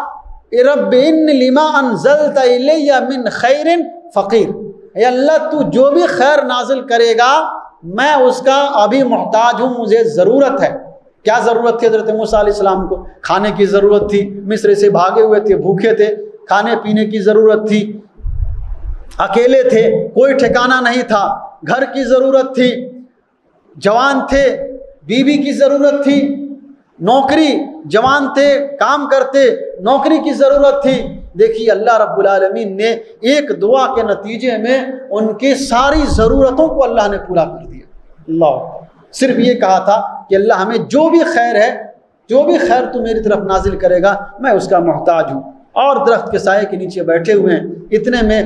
رب ان لما انزلت الی من خیر فقیر, اے اللہ تو جو بھی خیر نازل کرے گا میں اس کا ابھی محتاج ہوں, مجھے ضرورت ہے. کیا ضرورت تھی حضرت موسیٰ علیہ السلام کو؟ کھانے کی ضرورت تھی, مصر سے بھاگے ہوئے تھے, بھوکے تھے, کھانے پینے کی ضرورت تھی, اکیلے تھے, کوئی ٹھکانہ نہیں تھا, گھر کی ضرورت تھی, جوان تھے, بیوی کی ضرورت تھی, نوکری, جوان تھے, کام کرتے, نوکری کی ضرورت تھی. دیکھیے اللہ رب العالمین نے ایک دعا کے نتیجے میں ان کی ساری ضرورتوں کو اللہ نے پورا کر دیا. اللہ صرف یہ کہا تھا کہ اللہ ہمیں جو بھی خیر ہے, جو بھی خیر تو میری طرف نازل کرے گا میں اس کا محتاج ہوں. اور درخت کے سائے کے نیچے بیٹھے ہوئے ہیں. اتنے میں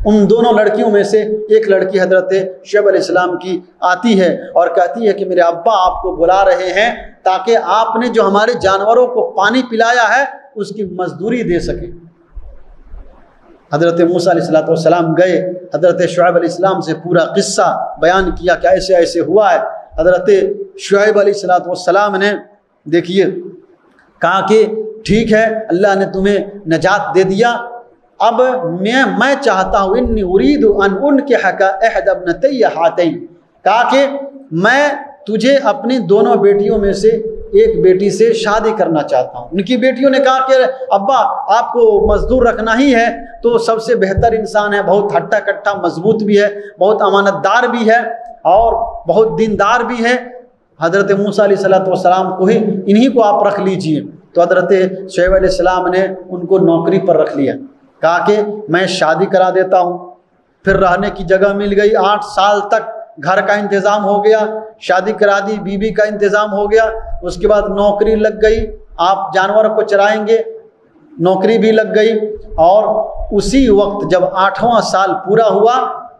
ان دونوں لڑکیوں میں سے ایک لڑکی حضرت شعیب علیہ السلام کی آتی ہے اور کہتی ہے کہ میرے ابا آپ کو بلا رہے ہیں تاکہ آپ نے جو ہمارے جانوروں کو پانی پلایا ہے اس کی مزدوری دے سکے. حضرت موسیٰ علیہ السلام گئے, حضرت شعیب علیہ السلام سے پورا قصہ بیان کیا کہ ایسے ایسے ہوا ہے. حضرت شعیب علیہ السلام نے دیکھیے کہا کہ ٹھیک ہے اللہ نے تمہیں نجات دے دیا, اب میں چاہتا ہوں انی ارید ان انکحک احد ابنتی ہاتین, کہا کہ میں تجھے اپنی دونوں بیٹیوں میں سے ایک بیٹی سے شادی کرنا چاہتا ہوں. ان کی بیٹیوں نے کہا کہ ابا آپ کو مزدور رکھنا ہی ہے تو سب سے بہتر انسان ہے, بہت ہٹا کٹھا مضبوط بھی ہے, بہت امانت دار بھی ہے اور بہت دیندار بھی ہے. حضرت موسیٰ علیہ السلام کو ہی انہی کو آپ رکھ لیجئے. تو حضرت شعیب علیہ السلام نے ان کو نوکری پر رکھ لیا, کہا کہ میں شادی کرا دیتا ہوں, پھر رہنے کی جگہ مل گئی، 8 سال تک گھر کا انتظام ہو گیا، شادی کرا دی، بیوی کا انتظام ہو گیا، اس کے بعد نوکری لگ گئی، آپ جانور کو چرائیں گے، نوکری بھی لگ گئی، اور اسی وقت جب 8واں سال پورا ہوا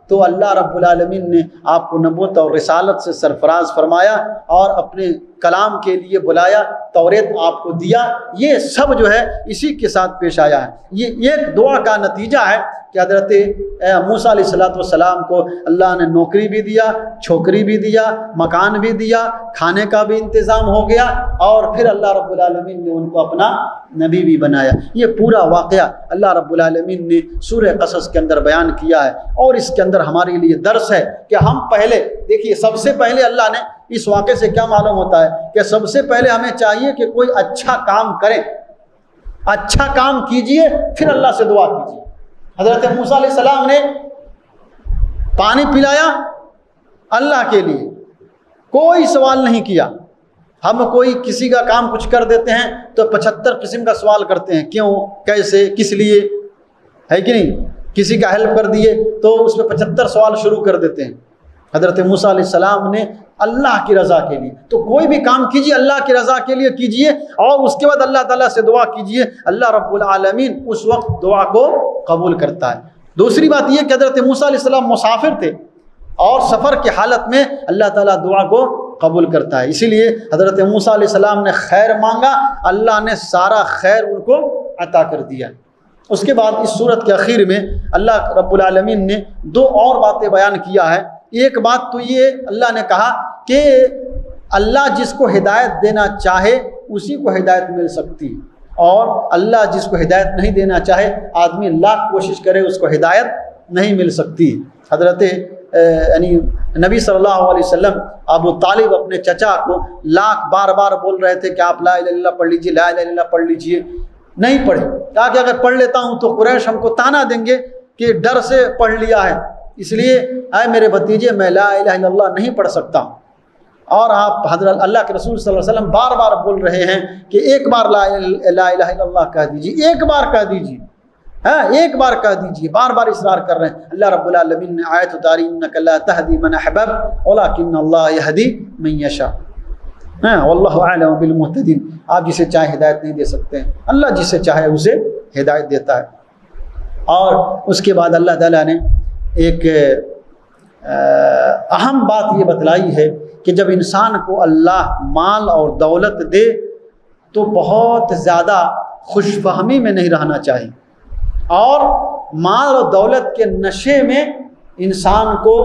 تو اللہ رب العالمین نے آپ کو نبوت اور رسالت سے سرفراز فرمایا اور اپنے کلام کے لیے بلایا، توریت آپ کو دیا۔ یہ سب جو ہے اسی کے ساتھ پیش آیا ہے۔ یہ ایک دعا کا نتیجہ ہے کہ حضرت موسیٰ علیہ السلام کو اللہ نے نوکری بھی دیا، چھوکری بھی دیا، مکان بھی دیا، کھانے کا بھی انتظام ہو گیا، اور پھر اللہ رب العالمین نے ان کو اپنا نبی بھی بنایا۔ یہ پورا واقعہ اللہ رب العالمین نے سورہ قصص کے اندر بیان کیا ہے، اور اس کے اندر ہمارے لیے درس ہے کہ ہم پہلے دیکھیے، سب سے پہلے اللہ نے اس واقعے سے کیا معلوم ہوتا ہے کہ سب سے پہلے ہمیں چاہیے کہ کوئی اچھا کام کریں، اچھا کام کیجئے، پھر اللہ سے دعا کیجئے۔ حضرت موسیٰ علیہ السلام نے پانی پلایا اللہ کے لیے، کوئی سوال نہیں کیا۔ ہم کوئی کسی کا کام کچھ کر دیتے ہیں تو 75 قسم کا سوال کرتے ہیں، کیوں، کیسے، کس لیے، ہے کہ نہیں؟ کسی کا ہیلپ کر دیے تو اس میں 75 سوال شروع کر دیتے ہیں۔ حضرت موسیٰ علیہ السلام نے اللہ کی رضا کے لیے، تو کوئی بھی کام کیجئے اللہ کی رضا کے لیے کیجئے، اور اس کے بعد اللہ تعالیٰ سے دعا کیجئے، اللہ رب العالمین اس وقت دعا کو قبول کرتا ہے۔ دوسری بات یہ کہ حضرت موسیٰ علیہ السلام مسافر تھے، اور سفر کی حالت میں اللہ تعالیٰ دعا کو قبول کرتا ہے، اسی لیے حضرت موسیٰ علیہ السلام نے خیر مانگا، اللہ نے سارا خیر ان کو عطا کر دیا۔ اس کے بعد اس سورت کے اخیر میں اللہ رب العالمین نے 2 اور باتیں بیان کیا ہے۔ ایک بات تو یہ اللہ نے کہا کہ اللہ جس کو ہدایت دینا چاہے اسی کو ہدایت مل سکتی، اور اللہ جس کو ہدایت نہیں دینا چاہے آدمی لاکھ کوشش کرے اس کو ہدایت نہیں مل سکتی۔ حضرت یعنی نبی صلی اللہ علیہ وسلم ابو طالب اپنے چچا کو لاکھ بار بول رہے تھے کہ آپ لا الہ الا اللہ پڑھ لیجیے، لا الہ الا اللہ پڑھ لیجیے، نہیں پڑھے، کہا کہ اگر پڑھ لیتا ہوں تو قریش ہم کو تانا دیں گے کہ ڈر سے پڑھ لیا ہے، اس لیے اے میرے بھتیجے میں لا الہ الا اللہ نہیں پڑھ سکتا۔ اور آپ حضرت اللہ کے رسول صلی اللہ علیہ وسلم بار بول رہے ہیں کہ ایک بار لا الہ الا اللہ کہہ دیجیے، ایک بار کہہ دیجیے، ہاں ایک بار کہہ دیجیے، بار اصرار کر رہے ہیں۔ اللہ رب العالمین نے آیت اتاری انک لا تہدی من احببت ولکن اللہ یہدی من یشاء، واللہ اعلم بالمہتدین۔ آپ جسے چاہے ہدایت نہیں دے سکتے ہیں، اللہ جسے چاہے اسے ہدایت دیتا ہے۔ اور اس کے بعد اللہ تعالیٰ نے ایک اہم بات یہ بتلائی ہے کہ جب انسان کو اللہ مال اور دولت دے تو بہت زیادہ خوش فہمی میں نہیں رہنا چاہیے، اور مال اور دولت کے نشے میں انسان کو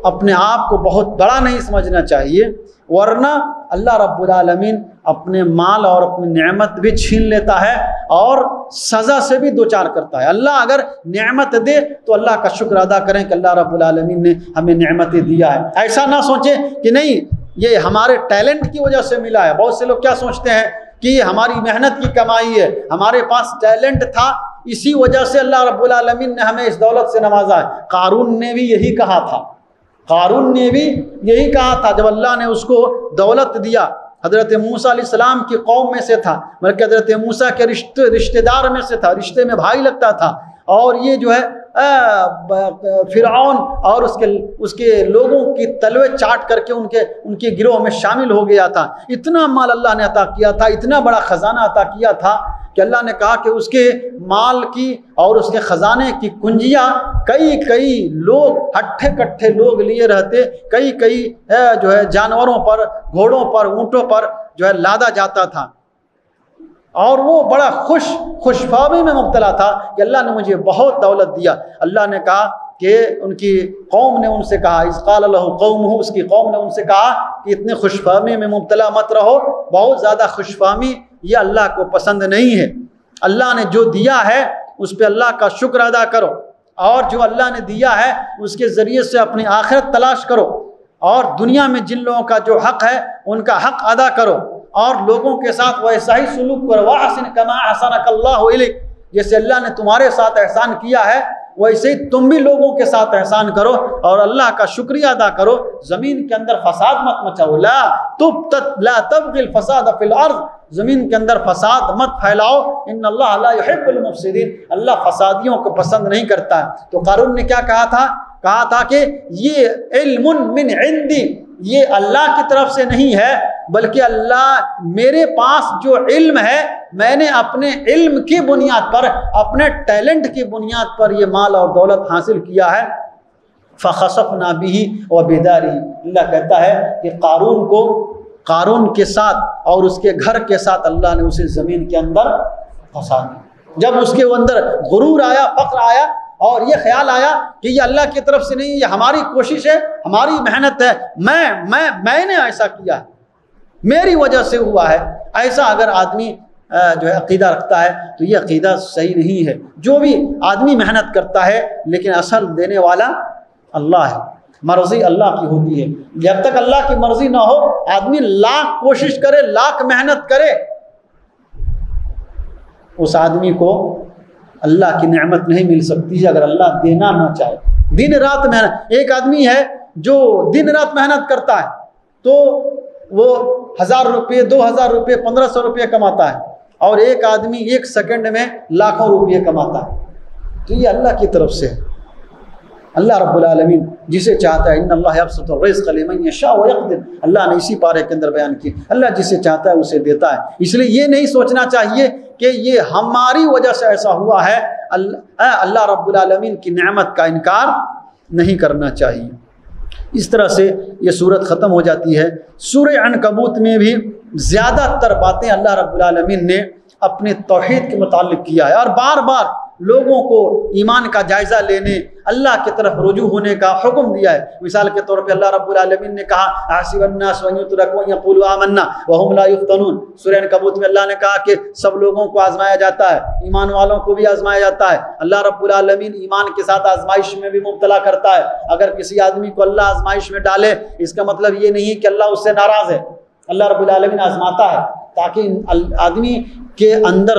اپنے آپ کو بہت بڑا نہیں سمجھنا چاہیے، ورنہ اللہ رب العالمین اپنے مال اور اپنی نعمت بھی چھین لیتا ہے اور سزا سے بھی دوچار کرتا ہے۔ اللہ اگر نعمت دے تو اللہ کا شکر ادا کریں کہ اللہ رب العالمین نے ہمیں نعمتیں دیا ہے، ایسا نہ سوچیں کہ نہیں یہ ہمارے ٹیلنٹ کی وجہ سے ملا ہے۔ بہت سے لوگ کیا سوچتے ہیں کہ یہ ہماری محنت کی کمائی ہے، ہمارے پاس ٹیلنٹ تھا اسی وجہ سے اللہ رب العالمین نے ہمیں اس دولت سے نوازا ہے۔ قارون نے بھی یہی کہا تھا، قارون نے بھی یہی کہا تھا جب اللہ نے اس کو دولت دیا۔ حضرت موسیٰ علیہ السلام کی قوم میں سے تھا، بلکہ حضرت موسیٰ کے رشتہ دار میں سے تھا، رشتے میں بھائی لگتا تھا، اور یہ جو ہے فرعون اور اس کے لوگوں کی تلوے چاٹ کر کے ان کے گروہ میں شامل ہو گیا تھا۔ اتنا مال اللہ نے عطا کیا تھا، اتنا بڑا خزانہ عطا کیا تھا کہ اللہ نے کہا کہ اس کے مال کی اور اس کے خزانے کی کنجیاں کئی لوگ ہٹھے کٹھے لوگ لیے رہتے، کئی جو ہے جانوروں پر، گھوڑوں پر، اونٹوں پر جو ہے لادا جاتا تھا، اور وہ بڑا خوش فہمی میں مبتلا تھا کہ اللہ نے مجھے بہت دولت دیا۔ اللہ نے کہا کہ ان کی قوم نے ان سے کہا، اذ قال له قومه، اس کی قوم نے ان سے کہا کہ اتنے خوش فہمی میں مبتلا مت رہو، بہت زیادہ خوش فہمی یہ اللہ کو پسند نہیں ہے۔ اللہ نے جو دیا ہے اس پہ اللہ کا شکر ادا کرو، اور جو اللہ نے دیا ہے اس کے ذریعے سے اپنی آخرت تلاش کرو، اور دنیا میں جن لوگوں کا جو حق ہے ان کا حق ادا کرو، اور لوگوں کے ساتھ ویسا ہی سلوک کرو۔ وَأَحْسِنْ كَمَا أَحْسَنَكَ اللَّهُ إِلَيْكَ، جیسے اللہ نے تمہارے ساتھ احسان کیا ہے ویسے ہی تم بھی لوگوں کے ساتھ احسان کرو، اور اللہ کا شکریہ ادا کرو۔ زمین کے اندر فساد مت مچاؤ، لا تبغي الفساد فی الارض، زمین کے اندر فساد مت پھیلاؤ، ان اللہ لا يحب المفسدین، اللہ فسادیوں کو پسند نہیں کرتا ہے۔ تو قارون نے کیا کہا تھا کہا تھا کہ یہ علم من عندی، یہ اللہ کی طرف سے نہیں ہے، بلکہ اللہ میرے پاس جو علم ہے میں نے اپنے علم کی بنیاد پر، اپنے ٹیلنٹ کی بنیاد پر یہ مال اور دولت حاصل کیا ہے۔ فخسفنا به وبداره، اللہ کہتا ہے کہ قارون کے ساتھ اور اس کے گھر کے ساتھ اللہ نے اسے زمین کے اندر پھنسا دیا۔ جب اس کے اندر غرور آیا، فخر آیا اور یہ خیال آیا کہ یہ اللہ کی طرف سے نہیں، یہ ہماری کوشش ہے، ہماری محنت ہے، میں نے ایسا کیا ہے، میری وجہ سے ہوا ہے، ایسا اگر آدمی جو ہے عقیدہ رکھتا ہے تو یہ عقیدہ صحیح نہیں ہے۔ جو بھی آدمی محنت کرتا ہے لیکن اصل دینے والا اللہ ہے، مرضی اللہ کی ہوتی ہے۔ جب تک اللہ کی مرضی نہ ہو آدمی لاکھ کوشش کرے، لاکھ محنت کرے، اس آدمی کو اللہ کی نعمت نہیں مل سکتی ہے اگر اللہ دینا نہ چاہے۔ دن رات محنت، ایک آدمی ہے جو دن رات محنت کرتا ہے تو وہ 1000 روپے، 2000 روپے، 1500 روپے کماتا ہے، اور ایک آدمی 1 سیکنڈ میں لاکھوں روپے کماتا ہے۔ تو یہ اللہ کی طرف سے ہے۔ اللہ رب العالمین جسے چاہتا ہے، ان اللہ یبسط الرزق لمن یشاء ویقدر، اللہ نے اسی پارے کے اندر بیان کی، اللہ جسے چاہتا ہے اسے دیتا ہے۔ اس لیے یہ نہیں سوچنا چاہیے کہ یہ ہماری وجہ سے ایسا ہوا ہے، اللہ رب العالمین کی نعمت کا انکار نہیں کرنا چاہیے۔ اس طرح سے یہ صورت ختم ہو جاتی ہے۔ سورہ عنکبوت میں بھی زیادہ تر باتیں اللہ رب العالمین نے اپنے توحید کے متعلق کیا ہے، اور بار بار لوگوں کو ایمان کا جائزہ لینے، اللہ کی طرف رجوع ہونے کا حکم دیا ہے۔ مثال کے طور پہ اللہ رب العالمین نے کہا حسب الناس ان یترکوا ان یقولوا آمنا وهم لا یفتنون۔ سورہ عنکبوت میں اللہ نے کہا کہ سب لوگوں کو آزمایا جاتا ہے، ایمان والوں کو بھی آزمایا جاتا ہے۔ اللہ رب العالمین ایمان کے ساتھ آزمائش میں بھی مبتلا کرتا ہے۔ اگر کسی آدمی کو اللہ آزمائش میں ڈالے اس کا مطلب یہ نہیں کہ اللہ اس سے ناراض ہے، اللہ رب العالمین آزماتا ہے تاکہ آدمی کے اندر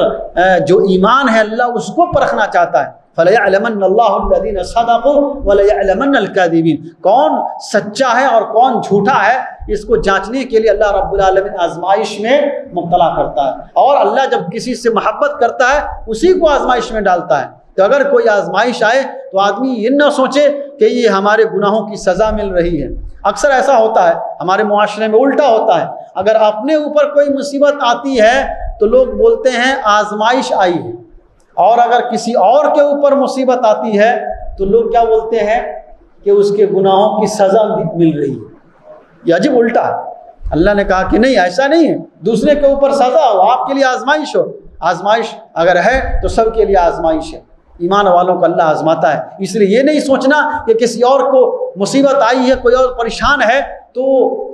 جو ایمان ہے اللہ اس کو پرکھنا چاہتا ہے۔ فَلَيَعْلَمَنَّ اللَّهُ الَّذِينَ صَدَقُوا وَلَيَعْلَمَنَّ الْكَاذِبِينَ، کون سچا ہے اور کون جھوٹا ہے اس کو جانچنے کے لیے اللہ رب العالمین آزمائش میں مبتلا کرتا ہے، اور اللہ جب کسی سے محبت کرتا ہے اسی کو آزمائش میں ڈالتا ہے۔ تو اگر کوئی آزمائش آئے تو آدمی یہ نہ سوچے کہ یہ ہمارے گناہوں کی سزا مل رہی ہے۔ اکثر ایسا ہوتا ہے ہمارے معاشرے میں، الٹا ہوتا ہے، اگر اپنے اوپر کوئی مصیبت آتی ہے تو لوگ بولتے ہیں آزمائش آئی ہے، اور اگر کسی اور کے اوپر مصیبت آتی ہے تو لوگ کیا بولتے ہیں کہ اس کے گناہوں کی سزا مل رہی ہے۔ یہ عجیب الٹا ہے۔ اللہ نے کہا کہ نہیں، ایسا نہیں ہے، دوسرے کے اوپر سزا ہو، آپ کے لیے آزمائش ہو۔ آزمائش اگر ہے تو سب کے لیے آزمائش ہے، ایمان والوں کو اللہ آزماتا ہے۔ اس لیے یہ نہیں سوچنا کہ کسی اور کو مصیبت آئی ہے، کوئی اور پریشان ہے تو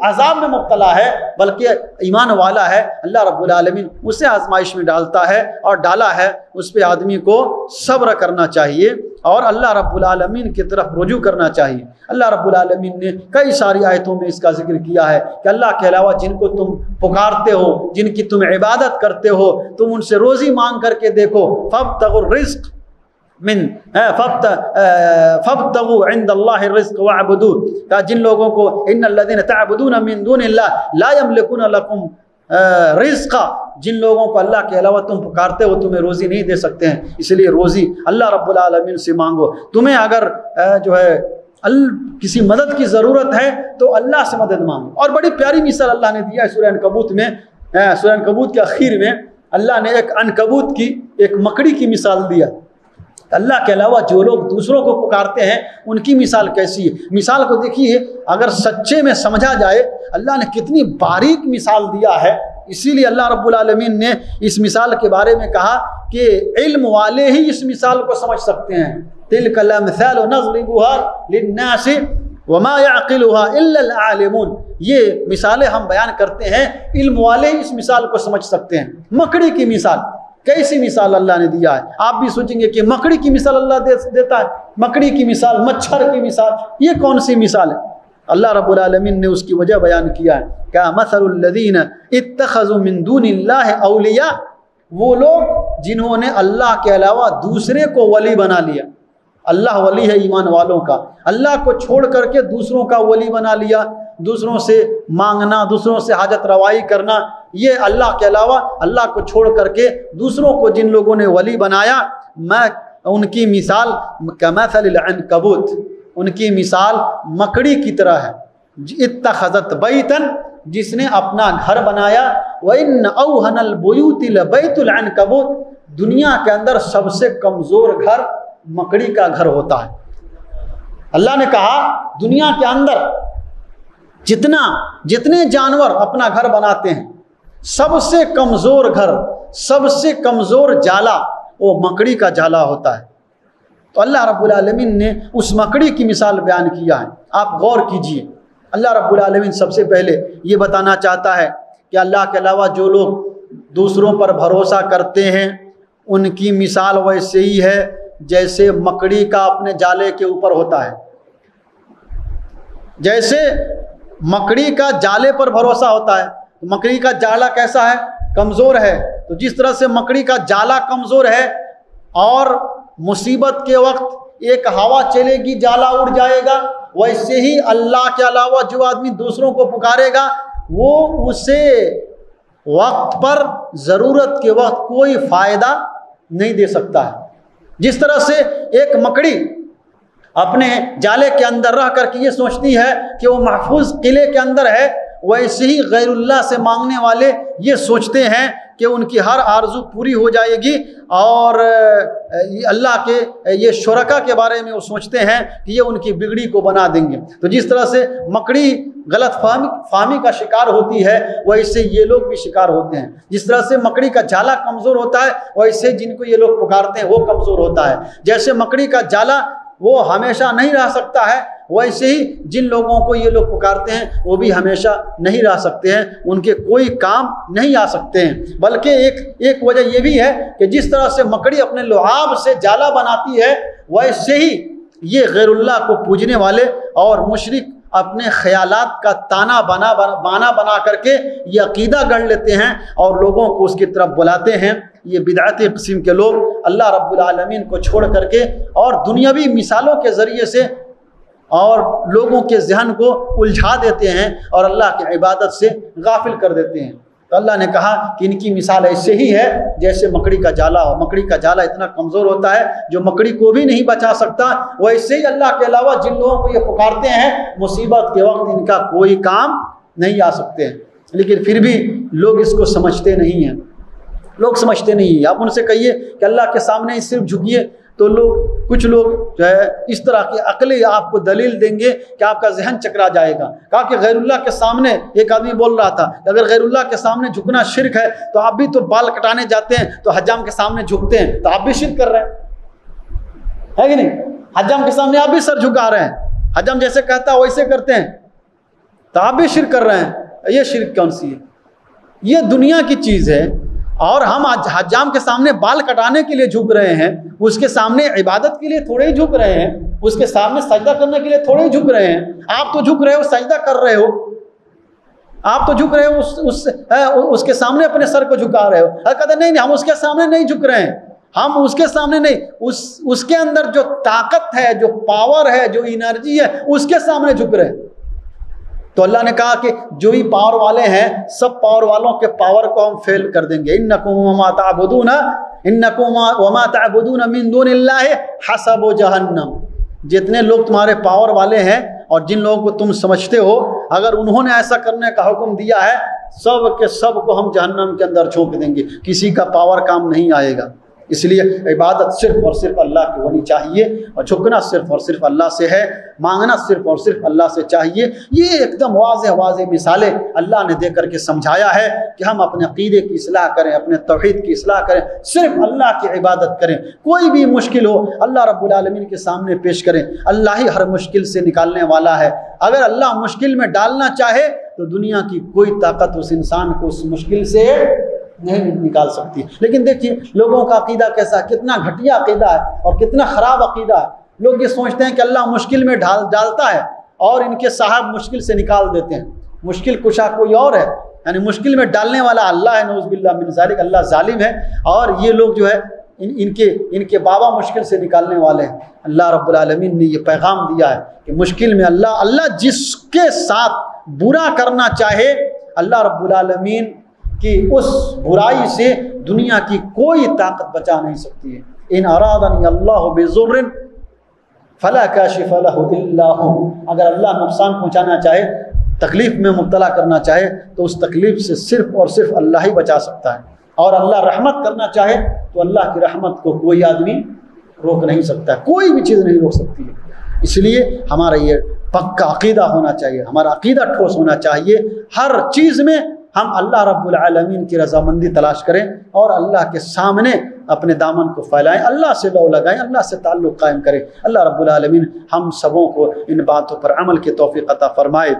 عذاب میں مبتلا ہے، بلکہ ایمان والا ہے اللہ رب العالمین اسے آزمائش میں ڈالتا ہے، اور ڈالا ہے اس پہ آدمی کو صبر کرنا چاہیے اور اللہ رب العالمین کی طرف رجوع کرنا چاہیے۔ اللہ رب العالمین نے کئی ساری آیتوں میں اس کا ذکر کیا ہے کہ اللہ کے علاوہ جن کو تم پکارتے ہو، جن کی تم عبادت کرتے ہو، تم ان سے روزی مانگ کر کے دیکھو۔ فابتغوا الرزق فابتغوا عند اللہ الرزق واعبدوه، کہ جن لوگوں کو ان الذين تعبدون من دون اللہ لا يملكون لكم رزقا، جن لوگوں کو اللہ کے علاوہ تم پکارتے ہو تمہیں روزی نہیں دے سکتے ہیں، اس لیے روزی اللہ رب العالمین سے مانگو۔ تمہیں اگر جو ہے کسی مدد کی ضرورت ہے تو اللہ سے مدد مانگو۔ اور بڑی پیاری مثال اللہ نے دیا ہے سورہ عنکبوت میں، سورہ عنکبوت کے اخیر میں اللہ نے ایک عنکبوت کی، ایک مکڑی کی مثال دیا۔ اللہ کے علاوہ جو لوگ دوسروں کو پکارتے ہیں ان کی مثال کیسی ہے؟ مثال کو دیکھیے، اگر سچے میں سمجھا جائے اللہ نے کتنی باریک مثال دیا ہے۔ اسی لیے اللہ رب العالمین نے اس مثال کے بارے میں کہا کہ علم والے ہی اس مثال کو سمجھ سکتے ہیں۔ تلک الامثال نضربها للناس وما يعقلها الا العالمون، یہ مثالیں ہم بیان کرتے ہیں، علم والے ہی اس مثال کو سمجھ سکتے ہیں۔ مکڑی کی مثال، کیسی مثال اللہ نے دیا ہے؟ آپ بھی سوچیں گے کہ مکڑی کی مثال اللہ دیتا ہے، مکڑی کی مثال، مچھر کی مثال، یہ کون سی مثال ہے؟ اللہ رب العالمین نے اس کی وجہ بیان کیا ہے کہ مثل الذین اتخذوا من دون اللہ اولیاء، وہ لوگ جنہوں نے اللہ کے علاوہ دوسرے کو ولی بنا لیا۔ اللہ ولی ہے ایمان والوں کا، اللہ کو چھوڑ کر کے دوسروں کا ولی بنا لیا، دوسروں سے مانگنا، دوسروں سے حاجت روائی کرنا، یہ اللہ کے علاوہ اللہ کو چھوڑ کر کے دوسروں کو جن لوگوں نے ولی بنایا، میں ان کی مثال کمثل العنکبوت، ان کی مثال مکڑی کی طرح ہے، اتخذت بیتن، جس نے اپنا گھر بنایا، وَإِنَّ أَوْهَنَ الْبُيُوتِ لَبَيْتُ الْعَنْكَبُوتِ، دنیا کے اندر سب سے کمزور گھر مکڑی کا گھر ہوتا ہے۔ اللہ نے کہا دنیا کے اندر جتنے جانور اپنا گھر بناتے ہیں، سب سے کمزور گھر، سب سے کمزور جالا وہ مکڑی کا جالا ہوتا ہے۔ تو اللہ رب العالمین نے اس مکڑی کی مثال بیان کیا ہے۔ آپ غور کیجئے، اللہ رب العالمین سب سے پہلے یہ بتانا چاہتا ہے کہ اللہ کے علاوہ جو لوگ دوسروں پر بھروسہ کرتے ہیں ان کی مثال ویسے ہی ہے جیسے مکڑی کا اپنے جالے کے اوپر ہوتا ہے۔ جیسے مکڑی کا جالے پر بھروسہ ہوتا ہے، مکڑی کا جالا کیسا ہے؟ کمزور ہے۔ تو جس طرح سے مکڑی کا جالا کمزور ہے اور مصیبت کے وقت ایک ہوا چلے گی جالا اڑ جائے گا، ویسے ہی اللہ کے علاوہ جو آدمی دوسروں کو پکارے گا وہ اسے وقت پر، ضرورت کے وقت کوئی فائدہ نہیں دے سکتا ہے۔ جس طرح سے ایک مکڑی اپنے جالے کے اندر رہ کر کے یہ سوچتی ہے کہ وہ محفوظ قلعے کے اندر ہے، ویسے ہی غیر اللہ سے مانگنے والے یہ سوچتے ہیں کہ ان کی ہر آرزو پوری ہو جائے گی، اور اللہ کے یہ شرکا کے بارے میں وہ سوچتے ہیں کہ یہ ان کی بگڑی کو بنا دیں گے۔ تو جس طرح سے مکڑی غلط فہمی کا شکار ہوتی ہے، ویسے یہ لوگ بھی شکار ہوتے ہیں۔ جس طرح سے مکڑی کا جالا کمزور ہوتا ہے، ویسے جن کو یہ لوگ پکارتے ہیں وہ کمزور ہوتا ہے۔ جیسے مکڑی کا جالا وہ ہمیشہ نہیں رہ سکتا ہے، ویسے ہی جن لوگوں کو یہ لوگ پکارتے ہیں وہ بھی ہمیشہ نہیں رہ سکتے ہیں، ان کے کوئی کام نہیں آ سکتے ہیں۔ بلکہ ایک وجہ یہ بھی ہے کہ جس طرح سے مکڑی اپنے لعاب سے جالا بناتی ہے، ویسے ہی یہ غیر اللہ کو پوجنے والے اور مشرک اپنے خیالات کا تانا بنا کر کے یہ عقیدہ گڑھ لیتے ہیں اور لوگوں کو اس کی طرف بلاتے ہیں۔ یہ بدعتی قسم کے لوگ اللہ رب العالمین کو چھوڑ کر کے اور دنیاوی مثالوں کے ذریعے سے اور لوگوں کے ذہن کو الجھا دیتے ہیں اور اللہ کی عبادت سے غافل کر دیتے ہیں۔ تو اللہ نے کہا کہ ان کی مثال ایسے ہی ہے جیسے مکڑی کا جالا ہو۔ مکڑی کا جالا اتنا کمزور ہوتا ہے جو مکڑی کو بھی نہیں بچا سکتا، ویسے ہی اللہ کے علاوہ جن لوگوں کو یہ پکارتے ہیں مصیبت کے وقت ان کا کوئی کام نہیں آ سکتے ہیں۔ لیکن پھر بھی لوگ اس کو سمجھتے نہیں ہیں، لوگ سمجھتے نہیں ہیں۔ آپ ان سے کہیے کہ اللہ کے سامنے صرف جھکیے تو کچھ لوگ جو ہے اس طرح کی عقلی آپ کو دلیل دیں گے کہ آپ کا ذہن چکرا جائے گا۔ کہا کہ غیر اللہ کے سامنے، ایک آدمی بول رہا تھا کہ اگر غیر اللہ کے سامنے جھکنا شرک ہے تو آپ بھی تو بال کٹانے جاتے ہیں تو حجام کے سامنے جھکتے ہیں، تو آپ بھی شرک کر رہے ہیں، ہے کہ نہیں؟ حجام کے سامنے آپ بھی سر جھکا رہے ہیں، حجام جیسے کہتا ہے ویسے کرتے ہیں، تو آپ بھی شرک کر رہے ہیں۔ یہ شرک کون سی ہے؟ یہ دنیا کی چیز ہے، اور ہم حجام کے سامنے بال کٹانے کے لیے جھک رہے ہیں، اس کے سامنے عبادت کے لیے تھوڑے ہی جھک رہے ہیں، اس کے سامنے سجدہ کرنے کے لیے تھوڑے ہی جھک رہے ہیں۔ آپ تو جھک رہے ہو، سجدہ کر رہے ہو، آپ تو جھک رہے ہو اس کے سامنے اپنے سر کو جھکا رہے ہو۔ کہتے نہیں ہم اس کے سامنے نہیں جھک رہے ہیں، ہم اس کے سامنے نہیں، اس کے اندر جو طاقت ہے، جو پاور ہے، جو انرجی ہے، اس کے سامنے جھک رہے ہیں۔ تو اللہ نے کہا کہ جو بھی پاور والے ہیں سب پاور والوں کے پاور کو ہم فیل کر دیں گے۔ انکم وما تعبدون من دون اللہ حسب جہنم، جتنے لوگ تمہارے پاور والے ہیں اور جن لوگوں کو تم سمجھتے ہو، اگر انہوں نے ایسا کرنے کا حکم دیا ہے سب کے سب کو ہم جہنم کے اندر جھونک دیں گے، کسی کا پاور کام نہیں آئے گا۔ اس لیے عبادت صرف اور صرف اللہ کی ہونی چاہیے، اور جھکنا صرف اور صرف اللہ سے ہے، مانگنا صرف اور صرف اللہ سے چاہیے۔ یہ ایک دم واضح مثالیں اللہ نے دے کر کے سمجھایا ہے کہ ہم اپنے عقیدے کی اصلاح کریں، اپنے توحید کی اصلاح کریں، صرف اللہ کی عبادت کریں۔ کوئی بھی مشکل ہو اللہ رب العالمین کے سامنے پیش کریں، اللہ ہی ہر مشکل سے نکالنے والا ہے۔ اگر اللہ مشکل میں ڈالنا چاہے تو دنیا کی کوئی طاقت اس انسان کو اس مشکل سے نہیں نکال سکتی۔ لیکن دیکھیے لوگوں کا عقیدہ کیسا، کتنا گھٹیا عقیدہ ہے اور کتنا خراب عقیدہ ہے۔ لوگ یہ سوچتے ہیں کہ اللہ مشکل میں ڈالتا ہے اور ان کے صاحب مشکل سے نکال دیتے ہیں۔ مشکل کشا کوئی اور ہے، یعنی مشکل میں ڈالنے والا اللہ ہے، نعوذ باللہ من ذالک، اللہ ظالم ہے، اور یہ لوگ جو ہے ان کے بابا مشکل سے نکالنے والے ہیں۔ اللہ رب العالمین نے یہ پیغام دیا ہے کہ مشکل میں اللہ جس کے ساتھ برا کرنا چاہے، اللہ رب العالمین کہ اس برائی سے دنیا کی کوئی طاقت بچا نہیں سکتی ہے۔ ان ارادنی اللہ بضر فلا کاشف لہ الا ہو، اگر اللہ نقصان پہنچانا چاہے، تکلیف میں مبتلا کرنا چاہے تو اس تکلیف سے صرف اور صرف اللہ ہی بچا سکتا ہے، اور اللہ رحمت کرنا چاہے تو اللہ کی رحمت کو کوئی آدمی روک نہیں سکتا، کوئی بھی چیز نہیں روک سکتی ہے۔ اس لیے ہمارا یہ پکا عقیدہ ہونا چاہیے، ہمارا عقیدہ ٹھوس ہونا چاہیے، ہر چیز میں ہم اللہ رب العالمین کی رضامندی تلاش کریں اور اللہ کے سامنے اپنے دامن کو پھیلائیں، اللہ سے لو لگائیں، اللہ سے تعلق قائم کریں۔ اللہ رب العالمین ہم سبوں کو ان باتوں پر عمل کی توفیق عطا فرمائے۔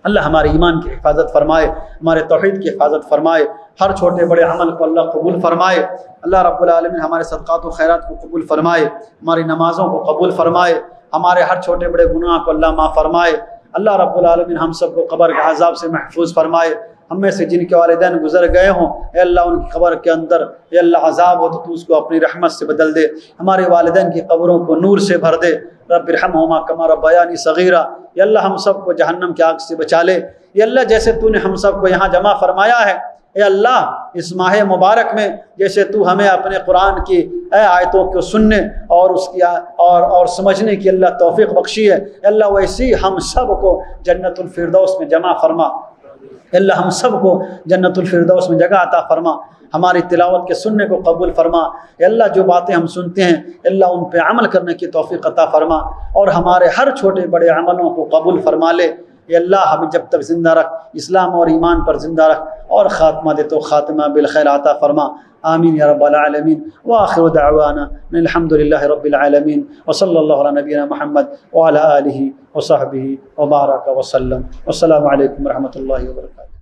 اللہ ہمارے ایمان کی حفاظت فرمائے، ہمارے توحید کی حفاظت فرمائے، ہر چھوٹے بڑے عمل کو اللہ قبول فرمائے۔ اللہ رب العالمین ہمارے صدقات و خیرات کو قبول فرمائے، ہماری نمازوں کو قبول فرمائے، ہمارے ہر چھوٹے بڑے گناہ کو اللہ معاف فرمائے۔ اللہ رب العالمین ہم سب کو قبر کے عذاب سے محفوظ فرمائے۔ ہم میں سے جن کے والدین گزر گئے ہوں، اے اللہ ان کی قبر کے اندر اے اللہ عذاب ہو تو اس کو اپنی رحمت سے بدل دے، ہمارے والدین کی قبروں کو نور سے بھر دے۔ رب ارحمہما کما ربیانی صغیرا، یا اللہ ہم سب کو جہنم کی آگ سے بچا لے۔ یا اللہ جیسے تو نے ہم سب کو یہاں جمع فرمایا ہے، اے اللہ اس ماہ مبارک میں جیسے تو ہمیں اپنے قرآن کی آیتوں کو سننے اور اس کی اور سمجھنے کی اللہ توفیق بخشی ہے، اے اللہ ویسی ہم سب کو جنت الفردوس میں جمع فرما۔ اے اللہ ہم سب کو جنت الفردوس میں جگہ عطا فرما، ہماری تلاوت کے سننے کو قبول فرما۔ اے اللہ جو باتیں ہم سنتے ہیں اے اللہ ان پہ عمل کرنے کی توفیق عطا فرما، اور ہمارے ہر چھوٹے بڑے عملوں کو قبول فرما لے۔ اے اللہ ہمیں جب تک زندہ رکھ، اسلام اور ایمان پر زندہ رکھ، اور خاتمہ دے تو خاتمہ بالخیر عطا فرما۔ آمین یا رب العالمین۔ وآخر دعوانا الحمد للہ رب العالمین، وصلی اللہ علی نبینا محمد وعلی آلہ وصحبہ وبارک وسلم۔ والسلام علیکم ورحمۃ اللہ وبرکاتہ۔